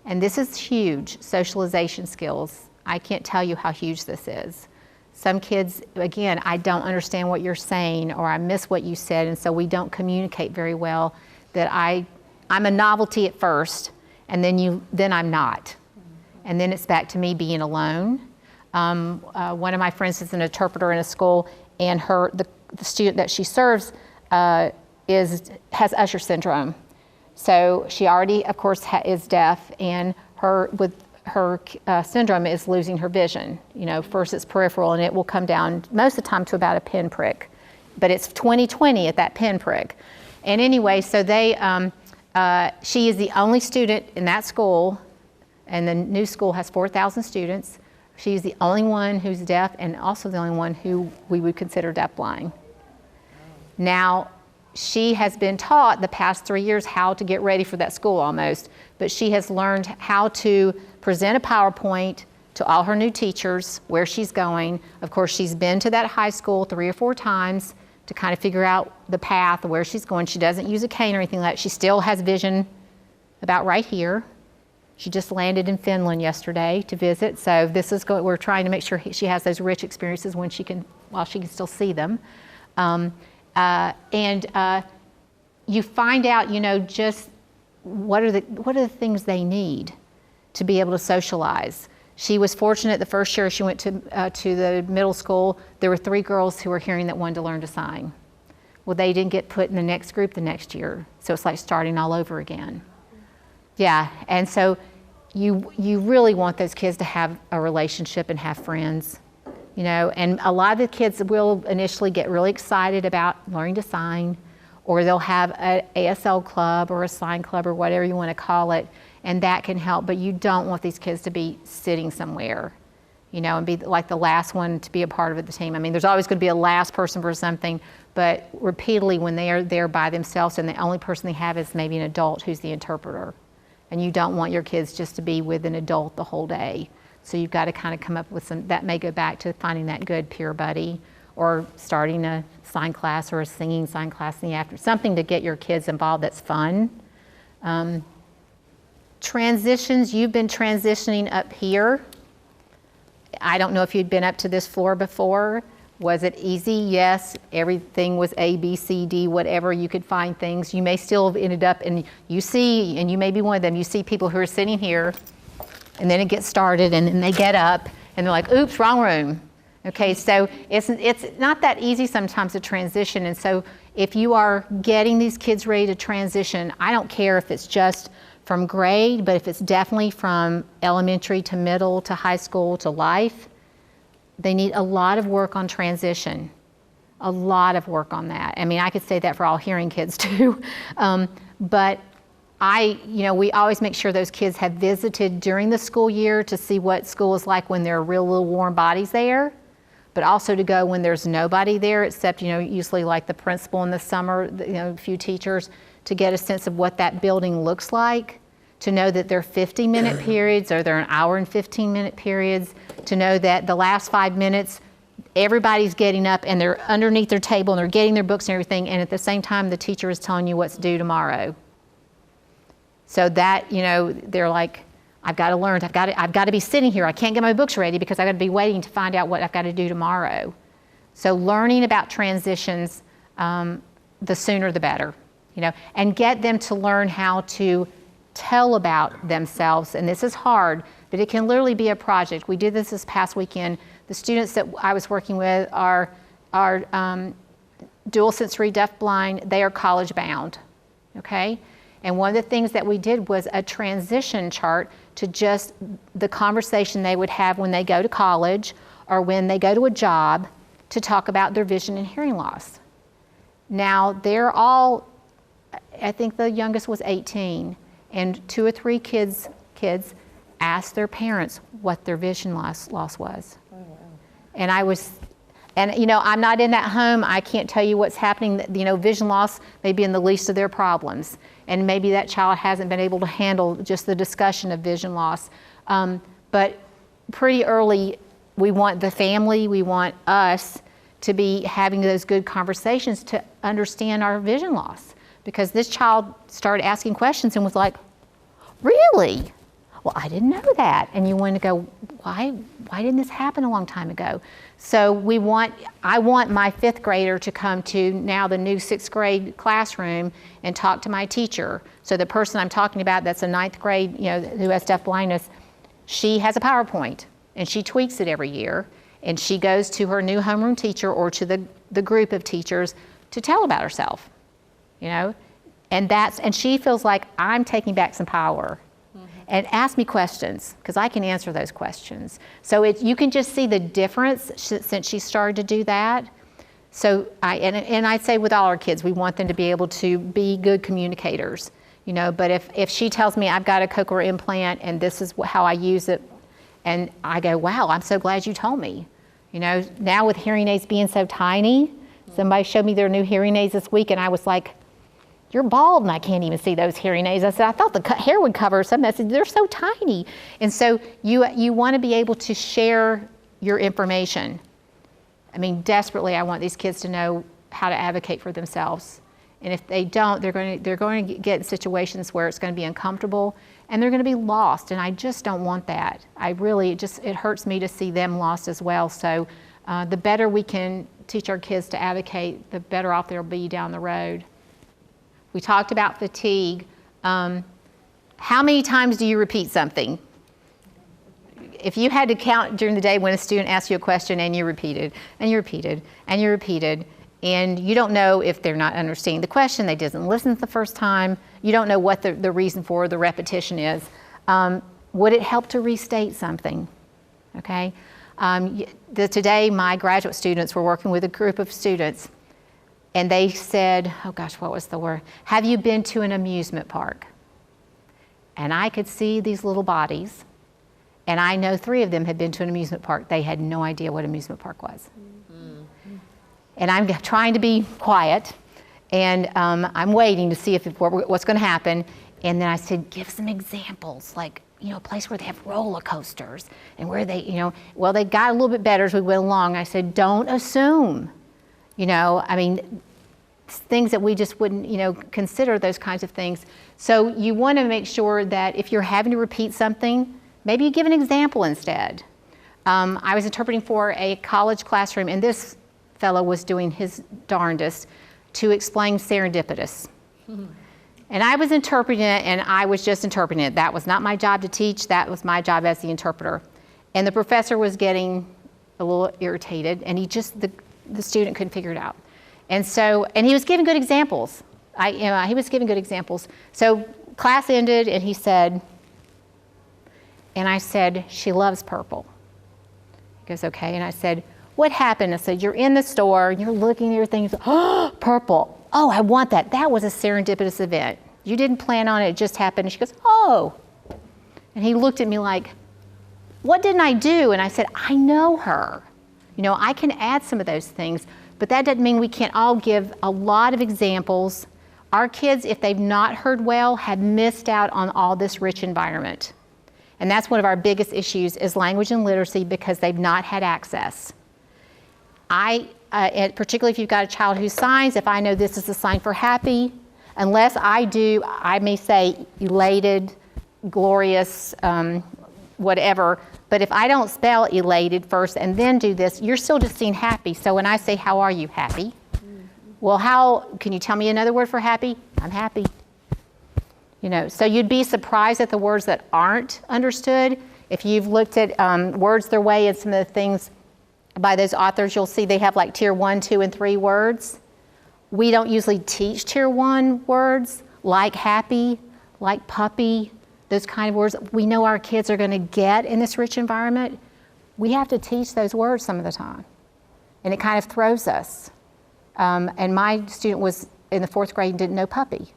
And this is huge, socialization skills. I can't tell you how huge this is. Some kids, again, I don't understand what you're saying, or I miss what you said, and so we don't communicate very well. That I'm a novelty at first, and then I'm not. And then it's back to me being alone. One of my friends is an interpreter in a school, and the student that she serves has Usher syndrome. So she already, of course, is deaf, and her syndrome is losing her vision. You know, first it's peripheral, and it will come down most of the time to about a pinprick, but it's 20/20 at that pinprick. And anyway, so she is the only student in that school, and the new school has 4,000 students. She's the only one who's deaf, and also the only one who we would consider deafblind. Now, she has been taught the past 3 years how to get ready for that school almost, but she has learned how to present a PowerPoint to all her new teachers, where she's going. Of course, she's been to that high school 3 or 4 times to kind of figure out the path, where she's going. She doesn't use a cane or anything like that. She still has vision about right here. She just landed in Finland yesterday to visit, so we're trying to make sure she has those rich experiences while she can still see them. You find out, you know, just what are the things they need to be able to socialize. She was fortunate the first year she went to the middle school, there were 3 girls who were hearing that wanted to learn to sign. Well, they didn't get put in the next group the next year, so it's like starting all over again. Yeah, and so you really want those kids to have a relationship and have friends. You know, and a lot of the kids will initially get really excited about learning to sign, or they'll have an ASL club or a sign club or whatever you want to call it, and that can help. But you don't want these kids to be sitting somewhere, you know, and be like the last one to be a part of the team. I mean, there's always going to be a last person for something, but repeatedly when they are there by themselves and the only person they have is maybe an adult who's the interpreter, and you don't want your kids just to be with an adult the whole day. So you've got to kind of come up with that may go back to finding that good peer buddy, or starting a sign class or a singing sign class in the afternoon, something to get your kids involved that's fun. Transitions, you've been transitioning up here. I don't know if you'd been up to this floor before. Was it easy? Yes, everything was A, B, C, D, whatever, you could find things. You may still have ended up, and you may be one of them, you see people who are sitting here, and then it gets started, and then they get up, and they're like, oops, wrong room. Okay, so it's not that easy sometimes to transition, and so if you are getting these kids ready to transition, I don't care if it's just from grade, but if it's definitely from elementary to middle to high school to life, they need a lot of work on transition, a lot of work on that. I mean, I could say that for all hearing kids too, but we always make sure those kids have visited during the school year to see what school is like when there are real little warm bodies there, but also to go when there's nobody there except, usually like the principal in the summer, a few teachers, to get a sense of what that building looks like, to know that they're 50-minute periods or they're an hour and 15-minute periods, to know that the last 5 minutes everybody's getting up and they're underneath their table and they're getting their books and everything, and at the same time the teacher is telling you what's due tomorrow. So that, they're like, I've got to learn, I've got to be sitting here, I can't get my books ready because I've got to be waiting to find out what I've got to do tomorrow. So learning about transitions, the sooner the better, and get them to learn how to tell about themselves. And this is hard, but it can literally be a project. We did this past weekend. The students that I was working with are dual sensory deafblind. They are college bound, okay? And one of the things that we did was a transition chart to just the conversation they would have when they go to college or when they go to a job to talk about their vision and hearing loss. Now, they're all, I think the youngest was 18, and 2 or 3 kids asked their parents what their vision loss was. Oh, wow. And I'm not in that home. I can't tell you what's happening. Vision loss may be in the least of their problems. And maybe that child hasn't been able to handle just the discussion of vision loss. But pretty early, we want the family, we want us to be having those good conversations to understand our vision loss. Because this child started asking questions and was like, really? Well, I didn't know that. And you want to go, why didn't this happen a long time ago? So I want my 5th grader to come to now the new 6th grade classroom and talk to my teacher. So the person I'm talking about that's a 9th grade, who has deaf blindness, she has a PowerPoint and she tweaks it every year. And she goes to her new homeroom teacher or to the group of teachers to tell about herself, and she feels like I'm taking back some power. And ask me questions, because I can answer those questions. So you can just see the difference since she started to do that. So I'd say with all our kids, we want them to be able to be good communicators, but if she tells me I've got a cochlear implant and this is how I use it, and I go, wow, I'm so glad you told me. Now with hearing aids being so tiny, somebody showed me their new hearing aids this week and I was like, you're bald and I can't even see those hearing aids. I said, I thought the hair would cover something. I said, they're so tiny. And so you want to be able to share your information. I mean, desperately, I want these kids to know how to advocate for themselves. And if they don't, they're going to get in situations where it's going to be uncomfortable and they're going to be lost. And I just don't want that. It hurts me to see them lost as well. So the better we can teach our kids to advocate, the better off they'll be down the road. We talked about fatigue. How many times do you repeat something? If you had to count during the day when a student asked you a question and you repeated, and you repeated, and you repeated, and you don't know if they're not understanding the question, they didn't listen the first time, you don't know what the reason for the repetition is, would it help to restate something? Okay? Today, my graduate students were working with a group of students. And they said, oh gosh, what was the word? Have you been to an amusement park? And I could see these little bodies, and I know 3 of them had been to an amusement park. They had no idea what amusement park was. Mm-hmm. And I'm trying to be quiet, and I'm waiting to see what's going to happen. And then I said, give some examples, like, a place where they have roller coasters, and where they, they got a little bit better as we went along. I said, don't assume. Things that we just wouldn't, consider those kinds of things. So you want to make sure that if you're having to repeat something, maybe you give an example instead. I was interpreting for a college classroom, and this fellow was doing his darndest to explain serendipitous. And I was interpreting it, and I was just interpreting it. That was not my job to teach. That was my job as the interpreter. And the professor was getting a little irritated, and the student couldn't figure it out. And he was giving good examples. He was giving good examples. So class ended and he said, and I said, she loves purple. He goes, okay. And I said, what happened? I said, you're in the store, you're looking at everything, oh, purple. Oh, I want that. That was a serendipitous event. You didn't plan on it, it just happened. And she goes, oh. And he looked at me like, what didn't I do? And I said, I know her. I can add some of those things, but that doesn't mean we can't all give a lot of examples. Our kids, if they've not heard well, have missed out on all this rich environment. And that's one of our biggest issues is language and literacy because they've not had access. And particularly if you've got a child who signs, if I know this is a sign for happy, unless I do, I may say elated, glorious, whatever. But if I don't spell elated first and then do this, you're still just seeing happy. So when I say, how are you? Happy. Well, can you tell me another word for happy? I'm happy. So you'd be surprised at the words that aren't understood. If you've looked at Words Their Way and some of the things by those authors, you'll see they have like tier 1, 2, and 3 words. We don't usually teach tier 1 words like happy, like puppy, those kind of words we know our kids are going to get in this rich environment. We have to teach those words some of the time. And it kind of throws us. And my student was in the 4th grade and didn't know puppy.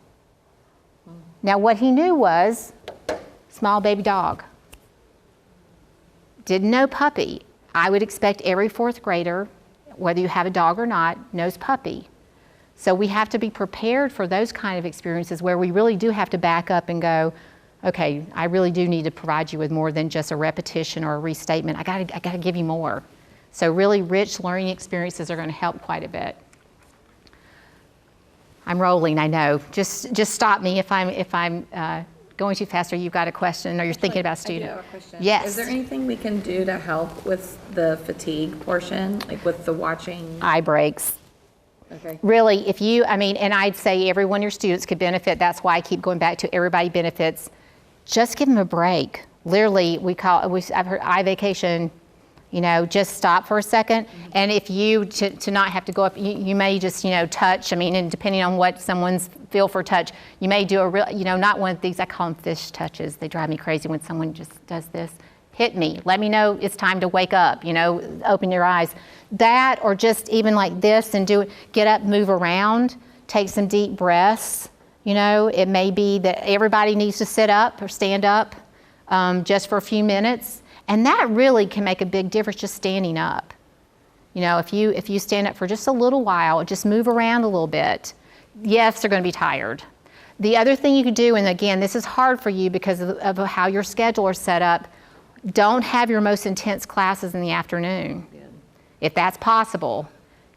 Now what he knew was small baby dog. Didn't know puppy. I would expect every 4th grader, whether you have a dog or not, knows puppy. So we have to be prepared for those kind of experiences where we really do have to back up and go, okay, I really do need to provide you with more than just a repetition or a restatement. I gotta give you more. So really rich learning experiences are going to help quite a bit. I'm rolling, I know. Just stop me if I'm going too fast or you've got a question or you're thinking about a student. I do have a question. Yes. Is there anything we can do to help with the fatigue portion, like with the watching? Eye breaks. Okay. Really, and I'd say every one of your students could benefit. That's why I keep going back to everybody benefits. Just give them a break. Literally, I've heard eye vacation, just stop for a second. Mm-hmm. And if you, to not have to go up, you may just, touch. And depending on what someone's feel for touch, you may do a real, not one of these, I call them fish touches. They drive me crazy when someone just does this. Hit me, let me know it's time to wake up, open your eyes. That, or just even like this and get up, move around, take some deep breaths. It may be that everybody needs to sit up or stand up just for a few minutes. And that really can make a big difference, just standing up. If you stand up for just a little while, just move around a little bit. Yes, they're going to be tired. The other thing you could do, and again, this is hard for you because of how your schedule is set up, don't have your most intense classes in the afternoon, if that's possible.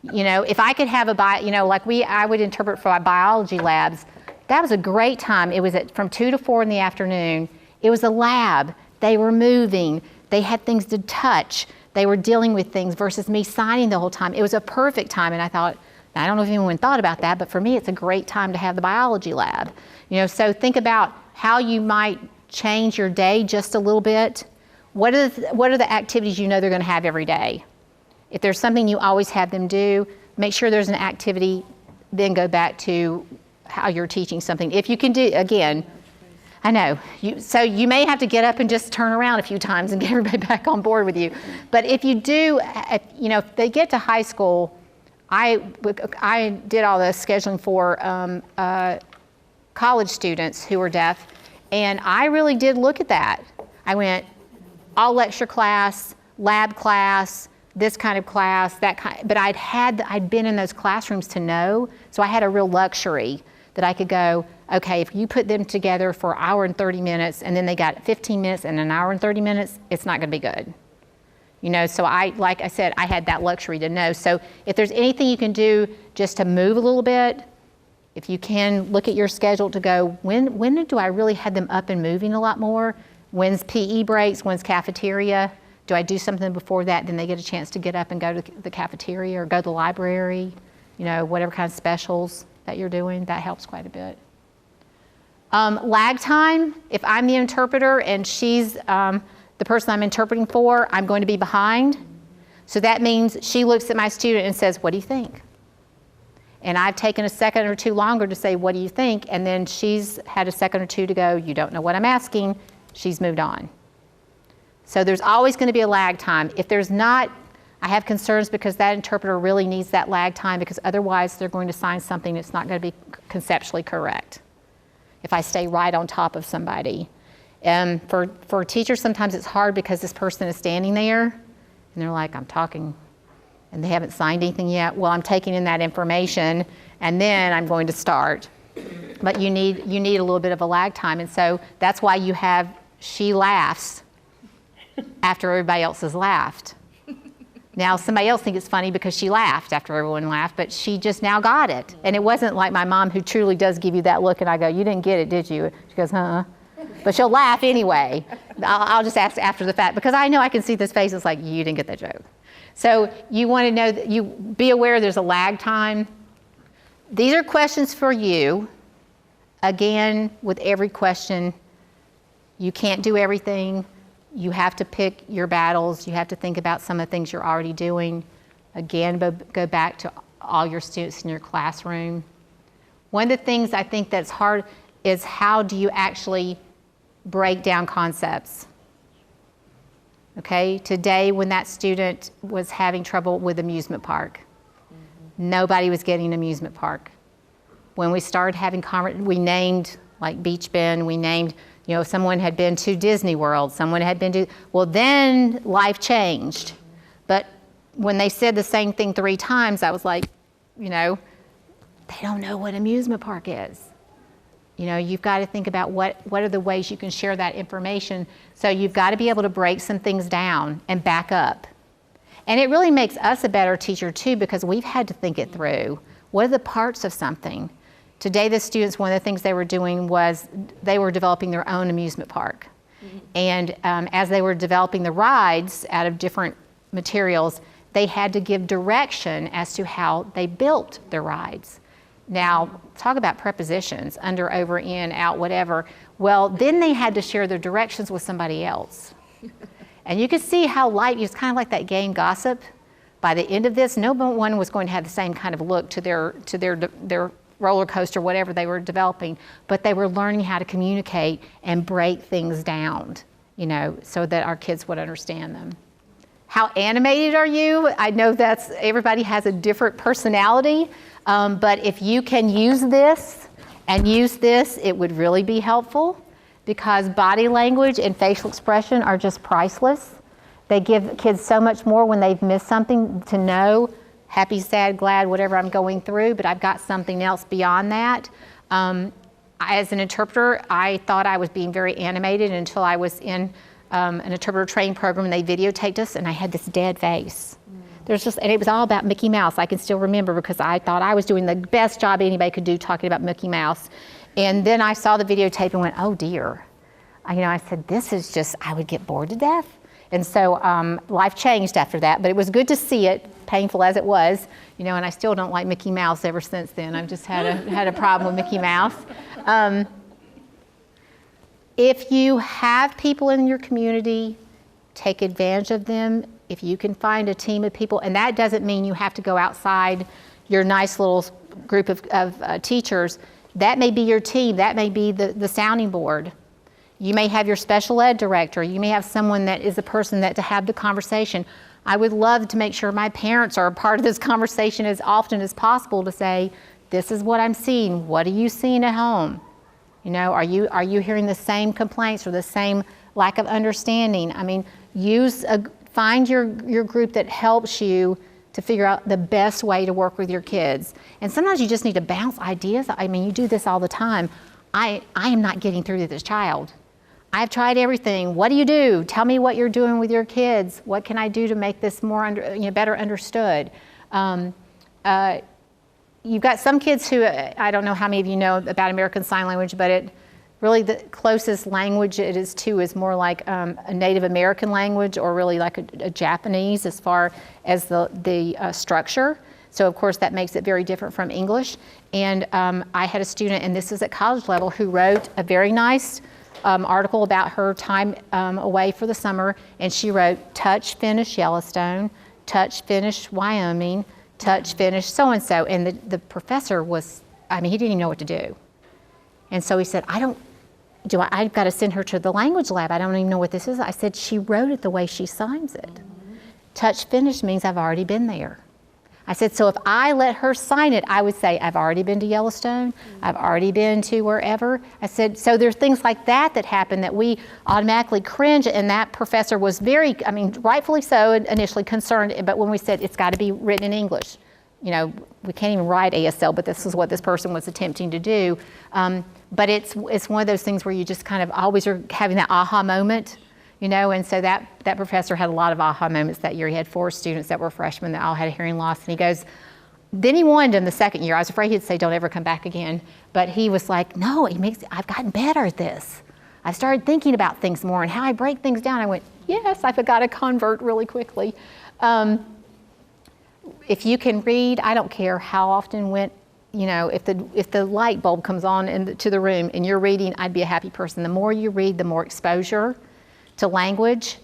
If I could have I would interpret for our biology labs. That was a great time. It was from 2 to 4 in the afternoon. It was a lab. They were moving. They had things to touch. They were dealing with things versus me signing the whole time. It was a perfect time. And I thought, I don't know if anyone thought about that, but for me, it's a great time to have the biology lab. So think about how you might change your day just a little bit. What are the activities they're going to have every day? If there's something you always have them do, make sure there's an activity, then go back to how you're teaching something. If you can do, again, I know, so you may have to get up and just turn around a few times and get everybody back on board with you. But if you do, if they get to high school, I did all the scheduling for college students who were deaf, and I really did look at that. I went all lecture class, lab class, this kind of class, that kind. But I'd been in those classrooms to know, so I had a real luxury that I could go, okay, if you put them together for an hour and 30 minutes, and then they got 15 minutes and an hour and 30 minutes, it's not going to be good. So like I said, I had that luxury to know. So if there's anything you can do just to move a little bit, if you can look at your schedule to go, when do I really have them up and moving a lot more? When's PE breaks? When's cafeteria? Do I do something before that? Then they get a chance to get up and go to the cafeteria or go to the library, whatever kind of specials that you're doing, that helps quite a bit. Lag time, if I'm the interpreter and she's the person I'm interpreting for, I'm going to be behind. So that means she looks at my student and says, what do you think? And I've taken a second or two longer to say, what do you think? And then she's had a second or two to go, you don't know what I'm asking. She's moved on. So there's always going to be a lag time. If there's not, I have concerns because that interpreter really needs that lag time because otherwise they're going to sign something that's not going to be conceptually correct. If I stay right on top of somebody. For teachers, sometimes it's hard because this person is standing there and they're like, I'm talking and they haven't signed anything yet. Well, I'm taking in that information and then I'm going to start. But you need a little bit of a lag time. And so that's why you have she laughs after everybody else has laughed. Now, somebody else thinks it's funny because she laughed after everyone laughed, but she just now got it. And it wasn't like my mom, who truly does give you that look, and I go, you didn't get it, did you? She goes, huh? But she'll laugh anyway. I'll just ask after the fact, because I know I can see this face. It's like, you didn't get that joke. So you want to know that you be aware there's a lag time. These are questions for you. Again, with every question, you can't do everything. You have to pick your battles. You have to think about some of the things you're already doing. Again, go back to all your students in your classroom. One of the things I think that's hard is, how do you actually break down concepts? Okay, today when that student was having trouble with amusement park, nobody was getting amusement park. When we started having we named like Beach Bend, we named, someone had been to Disney World, someone had been to, well then life changed. But when they said the same thing 3 times, I was like, they don't know what amusement park is. You've got to think about what are the ways you can share that information. So you've got to be able to break some things down and back up. And it really makes us a better teacher too, because we've had to think it through. What are the parts of something? Today, the students, one of the things they were doing was they were developing their own amusement park. And as they were developing the rides out of different materials, they had to give direction as to how they built the rides. Now, talk about prepositions, under, over, in, out, whatever. Well, then they had to share their directions with somebody else. And you could see how it's kind of like that game Gossip. By the end of this, no one was going to have the same kind of look to their roller coaster, whatever they were developing, but they were learning how to communicate and break things down, so that our kids would understand them. How animated are you? I know everybody has a different personality. But if you can use this, it would really be helpful, because body language and facial expression are just priceless. They give kids so much more when they've missed something, to know, happy, sad, glad, whatever I'm going through, but I've got something else beyond that. As an interpreter, I thought I was being very animated until I was in an interpreter training program, and they videotaped us, and I had this dead face. And it was all about Mickey Mouse. I can still remember, because I thought I was doing the best job anybody could do talking about Mickey Mouse. And then I saw the videotape and went, oh dear. I said, this is just, I would get bored to death. And so life changed after that, but it was good to see it, painful as it was, and I still don't like Mickey Mouse ever since then. I've just had a problem with Mickey Mouse. If you have people in your community, take advantage of them. If you can find a team of people, and that doesn't mean you have to go outside your nice little group of teachers. That may be your team. That may be the sounding board. You may have your special ed director. You may have someone that is the person to have the conversation. I would love to make sure my parents are a part of this conversation as often as possible, to say, this is what I'm seeing. What are you seeing at home? Are you hearing the same complaints or the same lack of understanding? Find your group that helps you to figure out the best way to work with your kids. And sometimes you just need to bounce ideas. You do this all the time. I am not getting through to this child. I've tried everything. What do you do? Tell me what you're doing with your kids. What can I do to make this more better understood? You've got some kids who, I don't know how many of you know about American Sign Language, but really the closest language it is to is more like a Native American language, or really like a Japanese as far as the structure. So of course that makes it very different from English. And I had a student, and this is at college level, who wrote a very nice article about her time away for the summer, and she wrote, touch, finish, Yellowstone, touch, finish, Wyoming, touch, finish, so-and-so. And the professor was, he didn't even know what to do. And so he said, I've got to send her to the language lab. I don't even know what this is. I said, she wrote it the way she signs it. Mm-hmm. Touch, finish means I've already been there. I said, so if I let her sign it, I would say, I've already been to Yellowstone. I've already been to wherever. I said, so there's things like that happen that we automatically cringe. And that professor was very, rightfully so, initially concerned. But when we said it's got to be written in English, we can't even write ASL, but this is what this person was attempting to do. But it's one of those things where you just kind of always are having that aha moment. You know, and so that professor had a lot of aha moments that year. He had 4 students that were freshmen that all had a hearing loss, and he goes, then he wanted them the second year. I was afraid he'd say, don't ever come back again. But he was like, no, I've gotten better at this. I started thinking about things more and how I break things down. I went, yes, I got to convert really quickly. If you can read, I don't care how often if the light bulb comes on into the room and you're reading, I'd be a happy person. The more you read, the more exposure to language.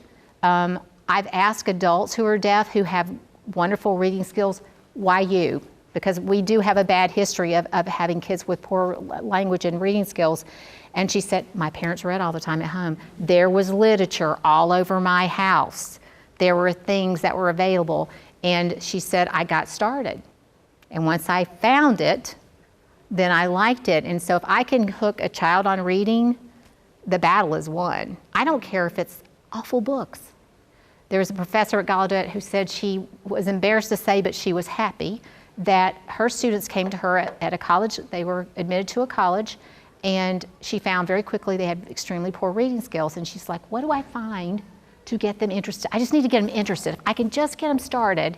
I've asked adults who are deaf who have wonderful reading skills, why you? Because we do have a bad history of having kids with poor language and reading skills. And she said, my parents read all the time at home. There was literature all over my house. There were things that were available. And she said, I got started. And once I found it, then I liked it. And so if I can hook a child on reading, the battle is won. I don't care if it's awful books. There was a professor at Gallaudet who said she was embarrassed to say, but she was happy that her students came to her at a college. They were admitted to a college, and she found very quickly they had extremely poor reading skills. And she's like, what do I find to get them interested? I just need to get them interested. If I can just get them started,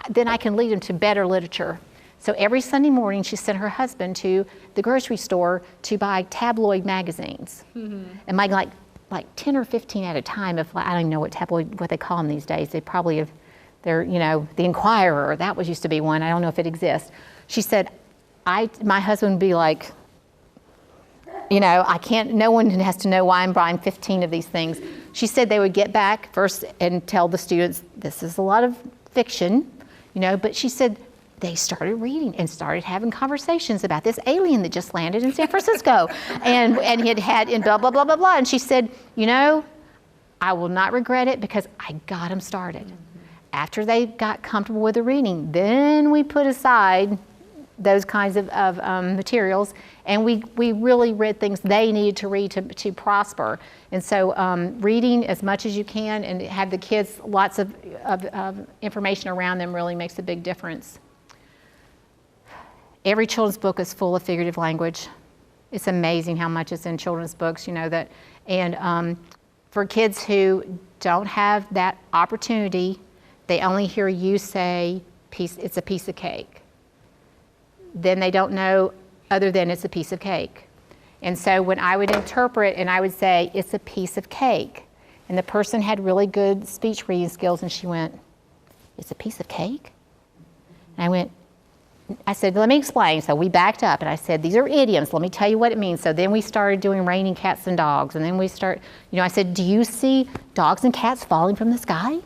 then I can lead them to better literature. So every Sunday morning, she sent her husband to the grocery store to buy tabloid magazines. And like 10 or 15 at a time. I don't even know what they call them these days. They probably have, the Inquirer, that used to be one. I don't know if it exists. She said, my husband would be like, no one has to know why I'm buying 15 of these things. She said they would get back first and tell the students, this is a lot of fiction, but she said they started reading and started having conversations about this alien that just landed in San Francisco and had blah, blah, blah, blah, blah. And she said, I will not regret it because I got them started. After they got comfortable with the reading, then we put aside those kinds of materials, and we really read things they needed to read to prosper. And so reading as much as you can and have the kids lots of information around them really makes a big difference. Every children's book is full of figurative language. It's amazing how much is in children's books, that. And for kids who don't have that opportunity, they only hear you say, it's a piece of cake. Then they don't know other than it's a piece of cake. And so when I would interpret and I would say, it's a piece of cake, and the person had really good speech reading skills, and she went, it's a piece of cake? And I said, let me explain. So we backed up and I said, these are idioms. Let me tell you what it means. So then we started doing raining cats and dogs. And then I said, do you see dogs and cats falling from the sky?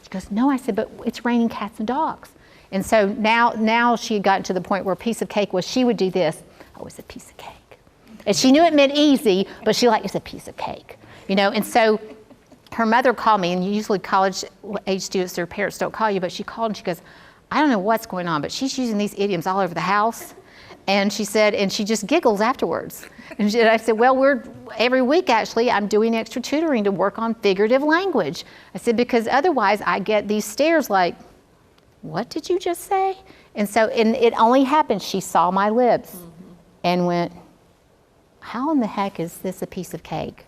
She goes, no. I said, but it's raining cats and dogs. And so now she had gotten to the point where a piece of cake was, she would do this. Oh, it's a piece of cake. And she knew it meant easy, but it's a piece of cake. And so her mother called me, and usually college age students, their parents don't call you, but she called and she goes, I don't know what's going on, but she's using these idioms all over the house. And she said, and she just giggles afterwards. And I said, well, every week actually, I'm doing extra tutoring to work on figurative language. I said, because otherwise I get these stares like, what did you just say? And so, and it only happened, she saw my lips and went, how in the heck is this a piece of cake?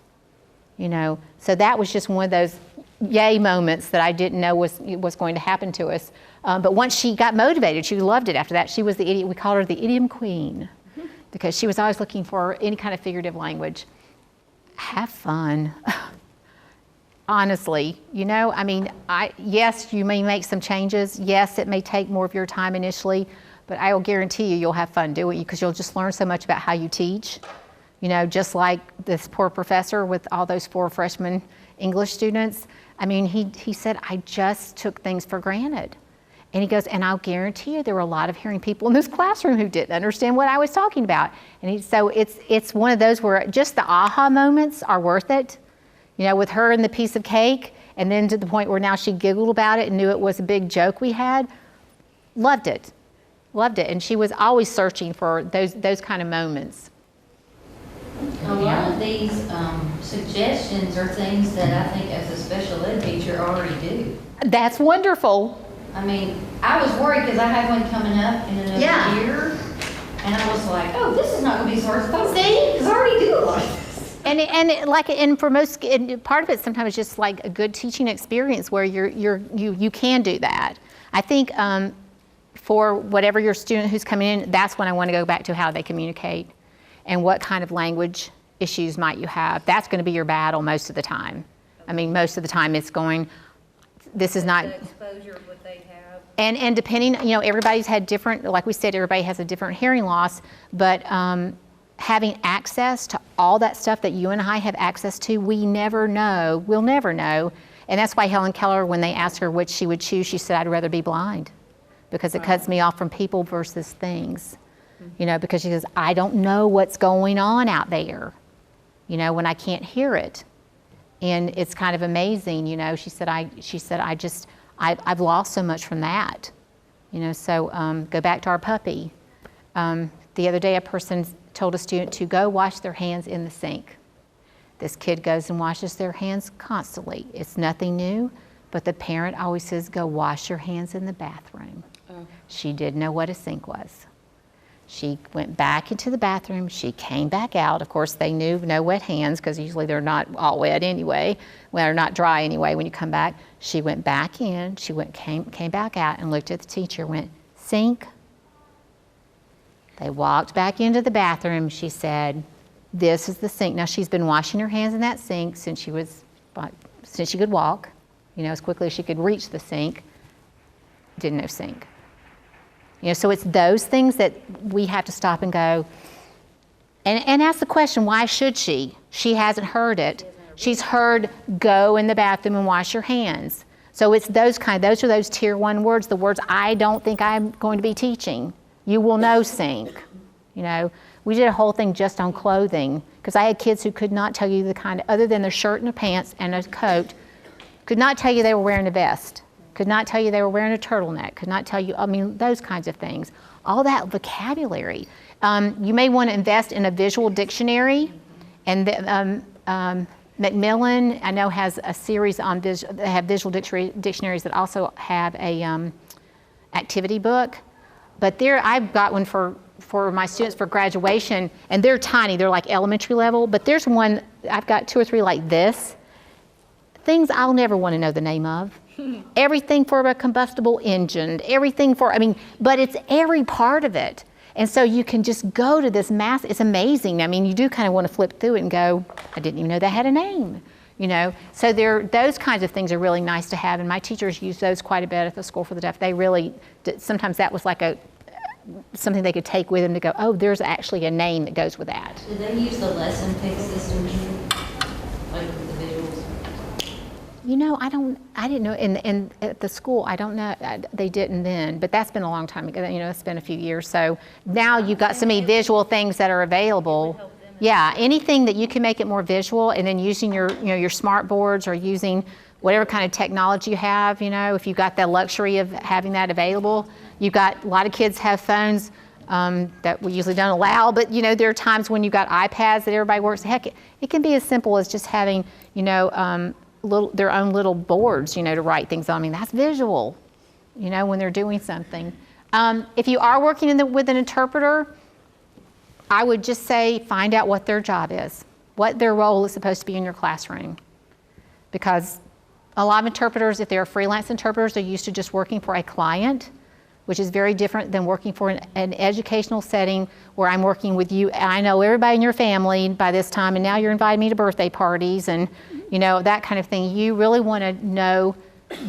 So that was just one of those yay moments that I didn't know was going to happen to us. But once she got motivated, she loved it after that. She was we called her the idiom queen because she was always looking for any kind of figurative language. Have fun. Honestly, yes, you may make some changes. Yes, it may take more of your time initially, but I will guarantee you'll have fun doing it because you'll just learn so much about how you teach. Just like this poor professor with all those 4 freshman English students. He said, I just took things for granted. And he goes, and I'll guarantee you there were a lot of hearing people in this classroom who didn't understand what I was talking about. And so it's one of those where just the aha moments are worth it. With her and the piece of cake, and then to the point where now she giggled about it and knew it was a big joke we had. Loved it. And she was always searching for those kind of moments. A lot of these suggestions are things that I think as a special ed teacher already do. That's wonderful. I was worried because I had one coming up in another year, and I was like, oh, this is not going to be so hard to see, because I already do a lot of this. And for most, and part of it sometimes is just like a good teaching experience where you can do that. I think for whatever your student who's coming in, that's when I want to go back to how they communicate and what kind of language issues might you have. That's going to be your battle most of the time. I mean, most of the time it's going, this is not. The exposure of what they have. And depending, everybody's had different, like we said, everybody has a different hearing loss, but having access to all that stuff that you and I have access to, we'll never know. And that's why Helen Keller, when they asked her which she would choose, she said, I'd rather be blind because it cuts me off from people versus things. Because she says, I don't know what's going on out there, when I can't hear it. And it's kind of amazing, she said, I've lost so much from that. So go back to our puppy. The other day, a person told a student to go wash their hands in the sink. This kid goes and washes their hands constantly. It's nothing new, but the parent always says, go wash your hands in the bathroom. Oh. She didn't know what a sink was. She went back into the bathroom. She came back out. Of course, they knew no wet hands because usually they're not all wet anyway. Well, they're not dry anyway when you come back. She went back in. She came back out and looked at the teacher, went, sink. They walked back into the bathroom. She said, this is the sink. Now, she's been washing her hands in that sink since she could walk, as quickly as she could reach the sink. Didn't know sink. So it's those things that we have to stop and go and ask the question, why should she? She hasn't heard it. She's heard go in the bathroom and wash your hands. So it's those are those tier 1 words, the words I don't think I'm going to be teaching. You will know sink. We did a whole thing just on clothing because I had kids who could not tell you the kind of, other than their shirt and a pants and a coat, could not tell you they were wearing a vest. Could not tell you they were wearing a turtleneck, could not tell you, those kinds of things. All that vocabulary. You may want to invest in a visual dictionary, and Macmillan, I know, has a series on they have visual dictionaries that also have a activity book. But I've got one for my students for graduation, and they're tiny, they're like elementary level, but there's one, I've got 2 or 3 like this. Things I'll never want to know the name of. Everything for a combustible engine, everything for, but it's every part of it. And so you can just go to this it's amazing. You do kind of want to flip through it and go, I didn't even know that had a name, So those kinds of things are really nice to have, and my teachers use those quite a bit at the School for the Deaf. They really, sometimes that was like something they could take with them to go, oh, there's actually a name that goes with that. Do they use the lesson pick system here? Like with the visuals? I didn't know, and at the school, I don't know, they didn't then, but that's been a long time ago, it's been a few years. So now you've got so many visual things that are available. Yeah, anything that you can make it more visual, and then using your smart boards or using whatever kind of technology you have, if you've got the luxury of having that available. You've got, a lot of kids have phones that we usually don't allow, but there are times when you've got iPads that everybody works. Heck, it can be as simple as just having, their own little boards, to write things on. That's visual, when they're doing something. If you are working with an interpreter, I would just say find out what their job is, what their role is supposed to be in your classroom. Because a lot of interpreters, if they're freelance interpreters, they're used to just working for a client, which is very different than working for an educational setting where I'm working with you. I know everybody in your family by this time, and now you're inviting me to birthday parties and that kind of thing. You really want to know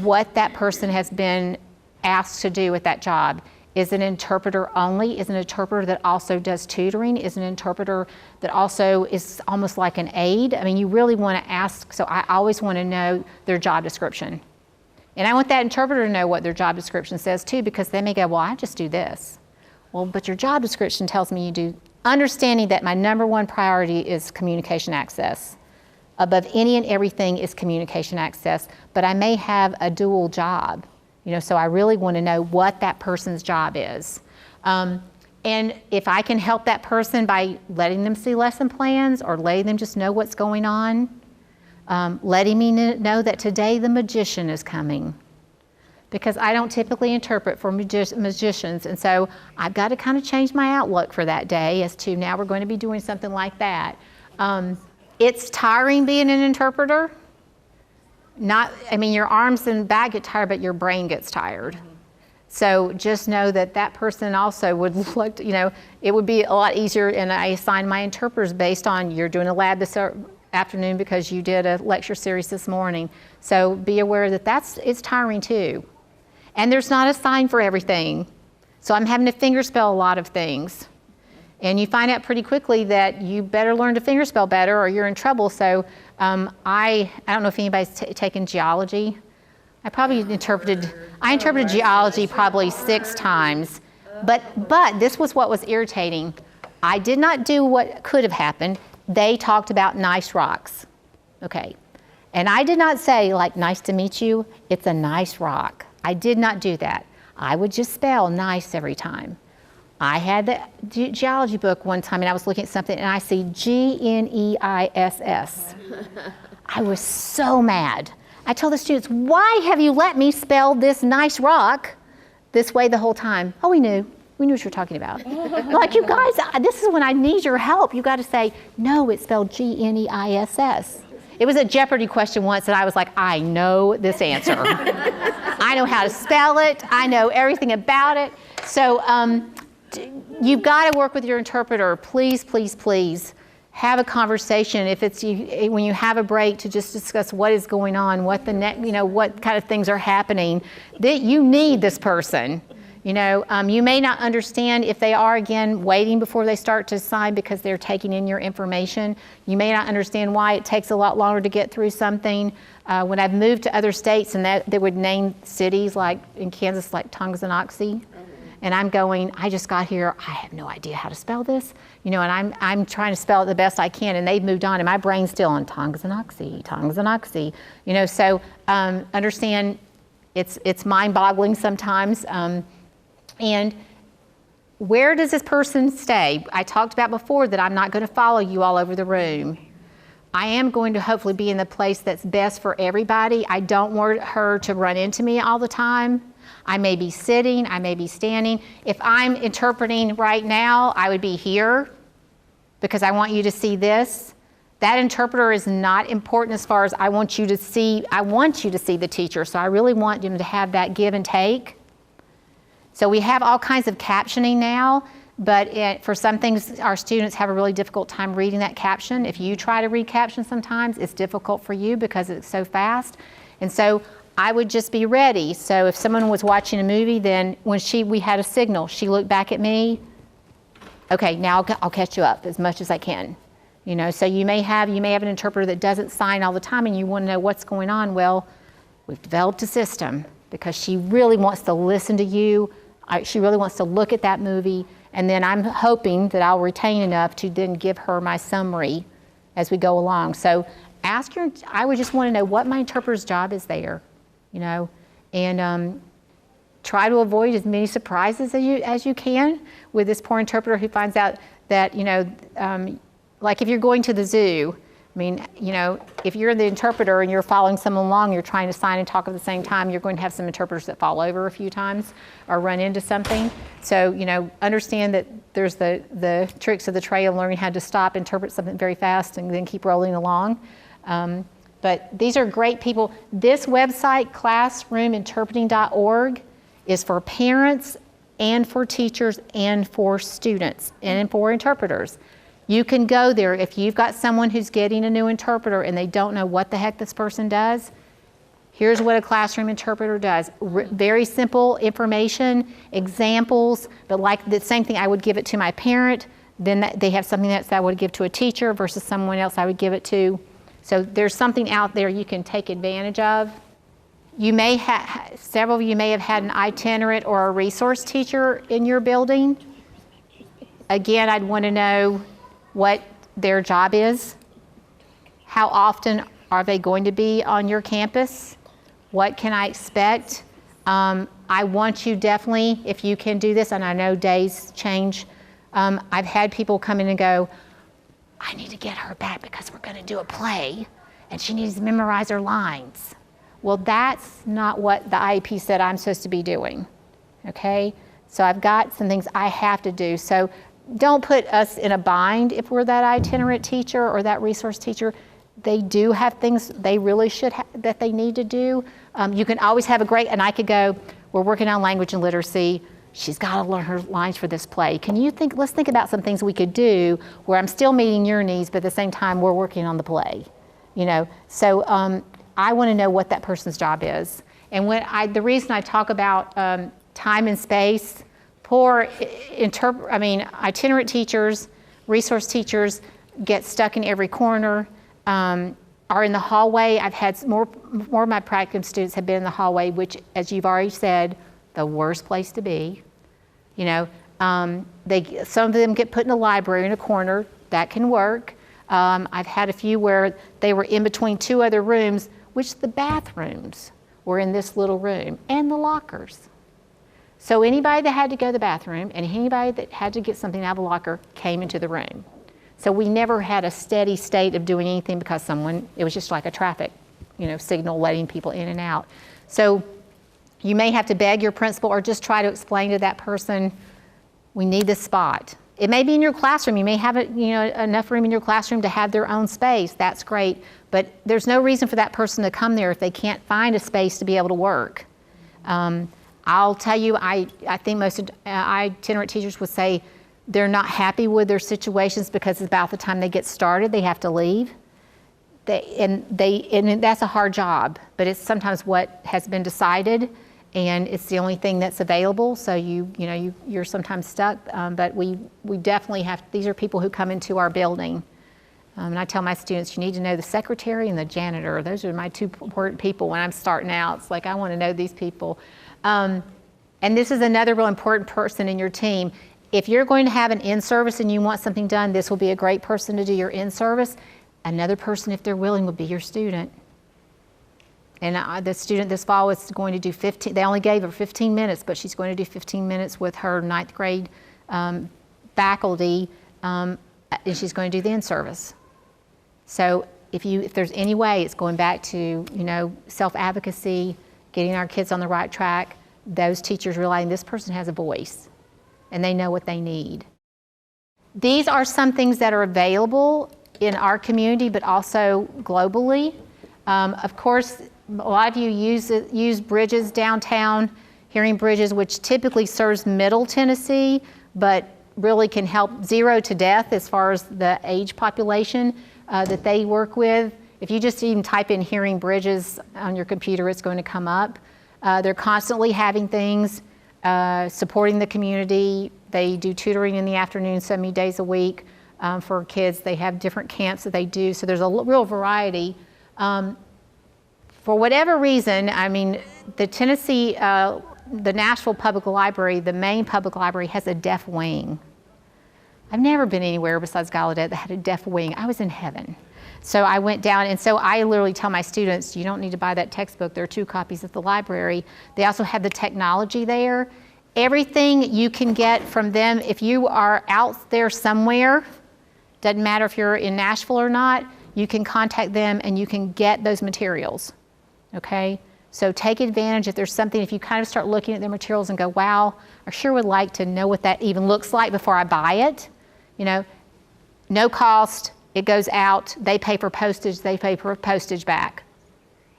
what that person has been asked to do at that job. Is an interpreter only? Is an interpreter that also does tutoring? Is an interpreter that also is almost like an aide? You really want to ask, so I always want to know their job description. And I want that interpreter to know what their job description says too, because they may go, well, I just do this. Well, but your job description tells me you do. Understanding that my number 1 priority is communication access. Above any and everything is communication access, but I may have a dual job, so I really want to know what that person's job is. And if I can help that person by letting them see lesson plans or letting them just know what's going on, letting me know that today the magician is coming, because I don't typically interpret for magicians, and so I've got to kind of change my outlook for that day as to now we're going to be doing something like that. It's tiring being an interpreter. Your arms and back get tired, but your brain gets tired. So just know that that person also would look, it would be a lot easier, and I assign my interpreters based on you're doing a lab this afternoon because you did a lecture series this morning. So be aware that it's tiring too. And there's not a sign for everything. So I'm having to fingerspell a lot of things. And you find out pretty quickly that you better learn to fingerspell better or you're in trouble. So I don't know if anybody's taken geology. I interpreted geology probably 6 times. But this was what was irritating. I did not do what could have happened. They talked about nice rocks. Okay. And I did not say, like, nice to meet you, it's a nice rock. I did not do that. I would just spell nice every time. I had the geology book one time and I was looking at something and I see Gneiss. I was so mad. I told the students, why have you let me spell this nice rock this way the whole time? Oh, we knew what you're talking about. Like, you guys, this is when I need your help. You got to say, no, it's spelled Gneiss. It was a Jeopardy question once, and I was like, I know this answer. I know how to spell it. I know everything about it. So you've got to work with your interpreter. Please, please, please have a conversation. If it's when you have a break, to just discuss what is going on, what kind of things are happening. That you need this person. You may not understand if they are, again, waiting before they start to sign because they're taking in your information. You may not understand why it takes a lot longer to get through something. When I've moved to other states and they would name cities like in Kansas, like Tonganoxie, and I'm going, I just got here, I have no idea how to spell this, and I'm trying to spell it the best I can, and they've moved on, and my brain's still on Tonganoxie, so understand it's mind-boggling sometimes. And where does this person stay? I talked about before that I'm not going to follow you all over the room. I am going to hopefully be in the place that's best for everybody. I don't want her to run into me all the time. I may be sitting, I may be standing. If I'm interpreting right now, I would be here because I want you to see this. That interpreter is not important as far as I want you to see the teacher. So I really want them to have that give and take. So we have all kinds of captioning now, but for some things, our students have a really difficult time reading that caption. If you try to read caption sometimes, it's difficult for you because it's so fast. And so I would just be ready. So if someone was watching a movie, then when we had a signal, she looked back at me, okay, now I'll catch you up as much as I can. So you may have an interpreter that doesn't sign all the time and you want to know what's going on. Well, we've developed a system because she really wants to listen to you. She really wants to look at that movie, and then I'm hoping that I'll retain enough to then give her my summary as we go along. So I would just want to know what my interpreter's job is there, and try to avoid as many surprises as you can with this poor interpreter who finds out that, like if you're going to the zoo, if you're the interpreter and you're following someone along, you're trying to sign and talk at the same time, you're going to have some interpreters that fall over a few times or run into something. So, understand that there's the tricks of the trade of learning how to stop, interpret something very fast, and then keep rolling along. But these are great people. This website, classroominterpreting.org, is for parents and for teachers and for students and for interpreters. You can go there if you've got someone who's getting a new interpreter and they don't know what the heck this person does. Here's what a classroom interpreter does. Very simple information, examples, but like the same thing, I would give it to my parent, then they have something else that I would give to a teacher versus someone else I would give it to. So there's something out there you can take advantage of. Several of you may have had an itinerant or a resource teacher in your building. Again, I'd want to know what their job is. How often are they going to be on your campus? What can I expect? I want you definitely, if you can do this, and I know days change, I've had people come in and go, I need to get her back because we're going to do a play and she needs to memorize her lines. Well, that's not what the IEP said I'm supposed to be doing, okay? So I've got some things I have to do. So don't put us in a bind if we're that itinerant teacher or that resource teacher. They do have things they really should that they need to do. You can always have and I could go, we're working on language and literacy. She's got to learn her lines for this play. Let's think about some things we could do where I'm still meeting your needs, but at the same time we're working on the play, So I want to know what that person's job is. And the reason I talk about time and space, itinerant teachers, resource teachers get stuck in every corner, are in the hallway. I've had more of my practicum students have been in the hallway, which, as you've already said, the worst place to be. Some of them get put in a library in a corner. That can work. I've had a few where they were in between two other rooms, which the bathrooms were in this little room, and the lockers. So anybody that had to go to the bathroom and anybody that had to get something out of a locker came into the room. So we never had a steady state of doing anything because it was just like a traffic, signal letting people in and out. So you may have to beg your principal or just try to explain to that person, we need this spot. It may be in your classroom. You may have enough room in your classroom to have their own space. That's great. But there's no reason for that person to come there if they can't find a space to be able to work. I'll tell you, I think most itinerant teachers would say they're not happy with their situations because about the time they get started, they have to leave. And that's a hard job, but it's sometimes what has been decided, and it's the only thing that's available. So you're sometimes stuck. But we definitely have. These are people who come into our building, and I tell my students, you need to know the secretary and the janitor. Those are my two important people when I'm starting out. It's like I want to know these people. And this is another real important person in your team. If you're going to have an in-service and you want something done, this will be a great person to do your in-service. Another person, if they're willing, would be your student. And the student this fall is going to do 15, they only gave her 15 minutes, but she's going to do 15 minutes with her 9th grade faculty, and she's going to do the in-service. So if there's any way, it's going back to, self-advocacy, getting our kids on the right track, those teachers realizing this person has a voice and they know what they need. These are some things that are available in our community, but also globally. Of course, a lot of you use Bridges downtown, Hearing Bridges, which typically serves Middle Tennessee, but really can help 0 to death as far as the age population that they work with. If you just even type in Hearing Bridges on your computer, it's going to come up. They're constantly having things, supporting the community. They do tutoring in the afternoon, so many days a week for kids. They have different camps that they do, so there's a real variety. For whatever reason, the Tennessee, the Nashville Public Library, the main public library, has a deaf wing. I've never been anywhere besides Gallaudet that had a deaf wing. I was in heaven. So I went down, and so I literally tell my students, you don't need to buy that textbook. There are 2 copies at the library. They also have the technology there. Everything you can get from them, if you are out there somewhere, doesn't matter if you're in Nashville or not, you can contact them and you can get those materials, okay? So take advantage if there's something, if you kind of start looking at their materials and go, wow, I sure would like to know what that even looks like before I buy it. No cost. It goes out, they pay for postage, they pay for postage back,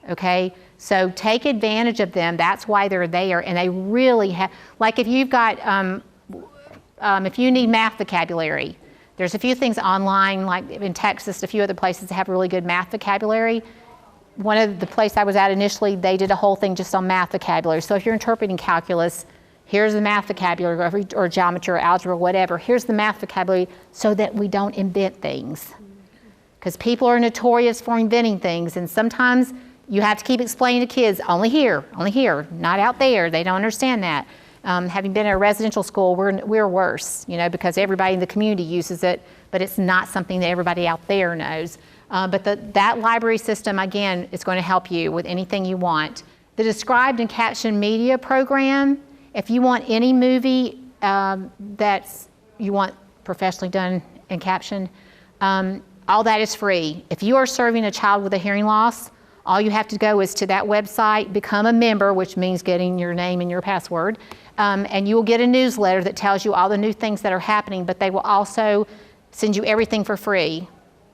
okay? So take advantage of them, that's why they're there, and they really have, like if you've got, if you need math vocabulary, there's a few things online, like in Texas, a few other places that have really good math vocabulary. One of the places I was at initially, they did a whole thing just on math vocabulary. So if you're interpreting calculus, here's the math vocabulary, or geometry or algebra, whatever, here's the math vocabulary so that we don't invent things. Because people are notorious for inventing things, and sometimes you have to keep explaining to kids, only here, not out there. They don't understand that. Having been at a residential school, we're worse, because everybody in the community uses it, but it's not something that everybody out there knows. But that library system, again, is going to help you with anything you want. The Described and Captioned Media program, if you want any movie you want professionally done and captioned, all that is free. If you are serving a child with a hearing loss, All you have to go is to that website, become a member, which means getting your name and your password, and you will get a newsletter that tells you all the new things that are happening, but they will also send you everything for free.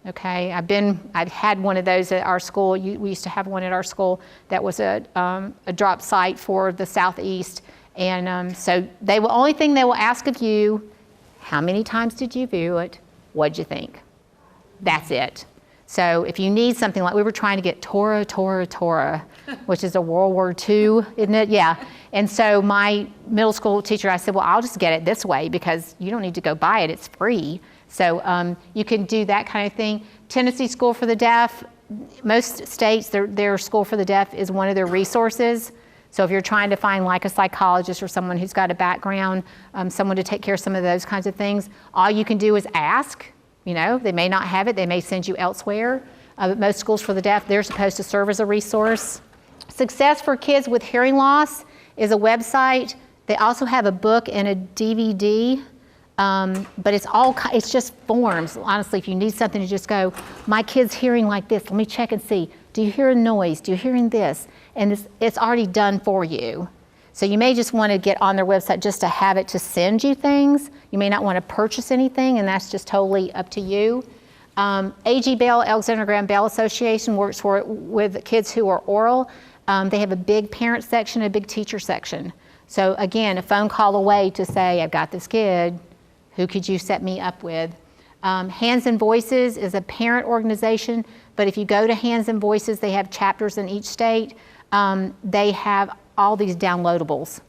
Okay, I've had one of those at our school. We used to have one at our school that was a drop site for the Southeast, and so only thing they will ask of you, how many times did you view it? What'd you think? That's it. So if you need something like, we were trying to get Torah, which is a World War II, isn't it? Yeah. And so my middle school teacher, I said, well, I'll just get it this way because you don't need to go buy it, it's free. So you can do that kind of thing. Tennessee School for the Deaf, most states, their School for the Deaf is one of their resources. So if you're trying to find like a psychologist or someone who's got a background, someone to take care of some of those kinds of things, all you can do is ask. You know, they may not have it, they may send you elsewhere. But most schools for the deaf, they're supposed to serve as a resource. Success for Kids with Hearing Loss is a website. They also have a book and a DVD, but it's just forms. Honestly, if you need something to just go, my kid's hearing like this, let me check and see. Do you hear a noise? Do you hearing this? And it's already done for you. So you may just want to get on their website just to have it to send you things. You may not want to purchase anything, and that's just totally up to you. A.G. Bell, Alexander Graham Bell Association works with kids who are oral. They have a big parent section, a big teacher section. So again, a phone call away to say, I've got this kid, who could you set me up with? Hands and Voices is a parent organization, but if you go to Hands and Voices, they have chapters in each state. They have all these downloadables.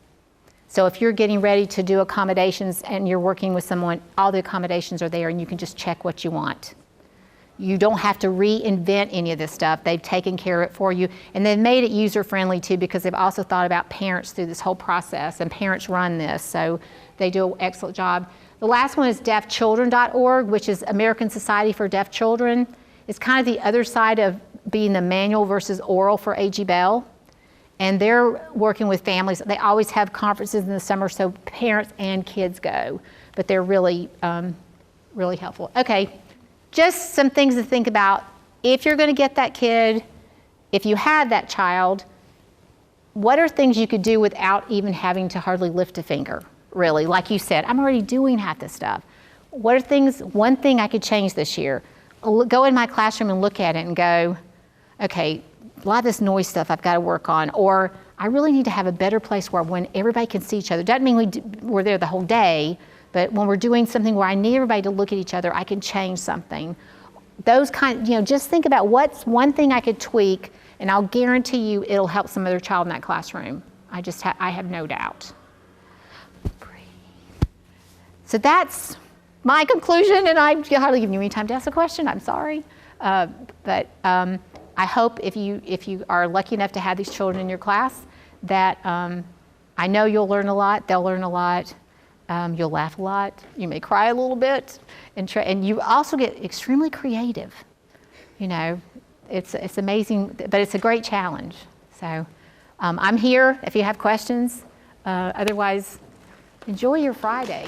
So if you're getting ready to do accommodations and you're working with someone, all the accommodations are there and you can just check what you want. You don't have to reinvent any of this stuff. They've taken care of it for you. And they've made it user-friendly too because they've also thought about parents through this whole process, and parents run this, so they do an excellent job. The last one is deafchildren.org, which is American Society for Deaf Children. It's kind of the other side of being the manual versus oral for A.G. Bell. And they're working with families. They always have conferences in the summer so parents and kids go, but they're really, really helpful. Okay, just some things to think about. If you're gonna get that kid, if you have that child, what are things you could do without even having to hardly lift a finger, really? Like you said, I'm already doing half this stuff. What are things, one thing I could change this year? Go in my classroom and look at it and go, okay, a lot of this noise stuff I've got to work on, or I really need to have a better place where when everybody can see each other. Doesn't mean we're there the whole day, but when we're doing something where I need everybody to look at each other, I can change something. Those just think about what's one thing I could tweak, and I'll guarantee you it'll help some other child in that classroom. I have no doubt. So that's my conclusion, and I hardly give you any time to ask a question. I'm sorry, but I hope if you are lucky enough to have these children in your class, that I know you'll learn a lot. They'll learn a lot. You'll laugh a lot. You may cry a little bit, and you also get extremely creative. You know, it's amazing, but it's a great challenge. So I'm here if you have questions. Otherwise, enjoy your Friday.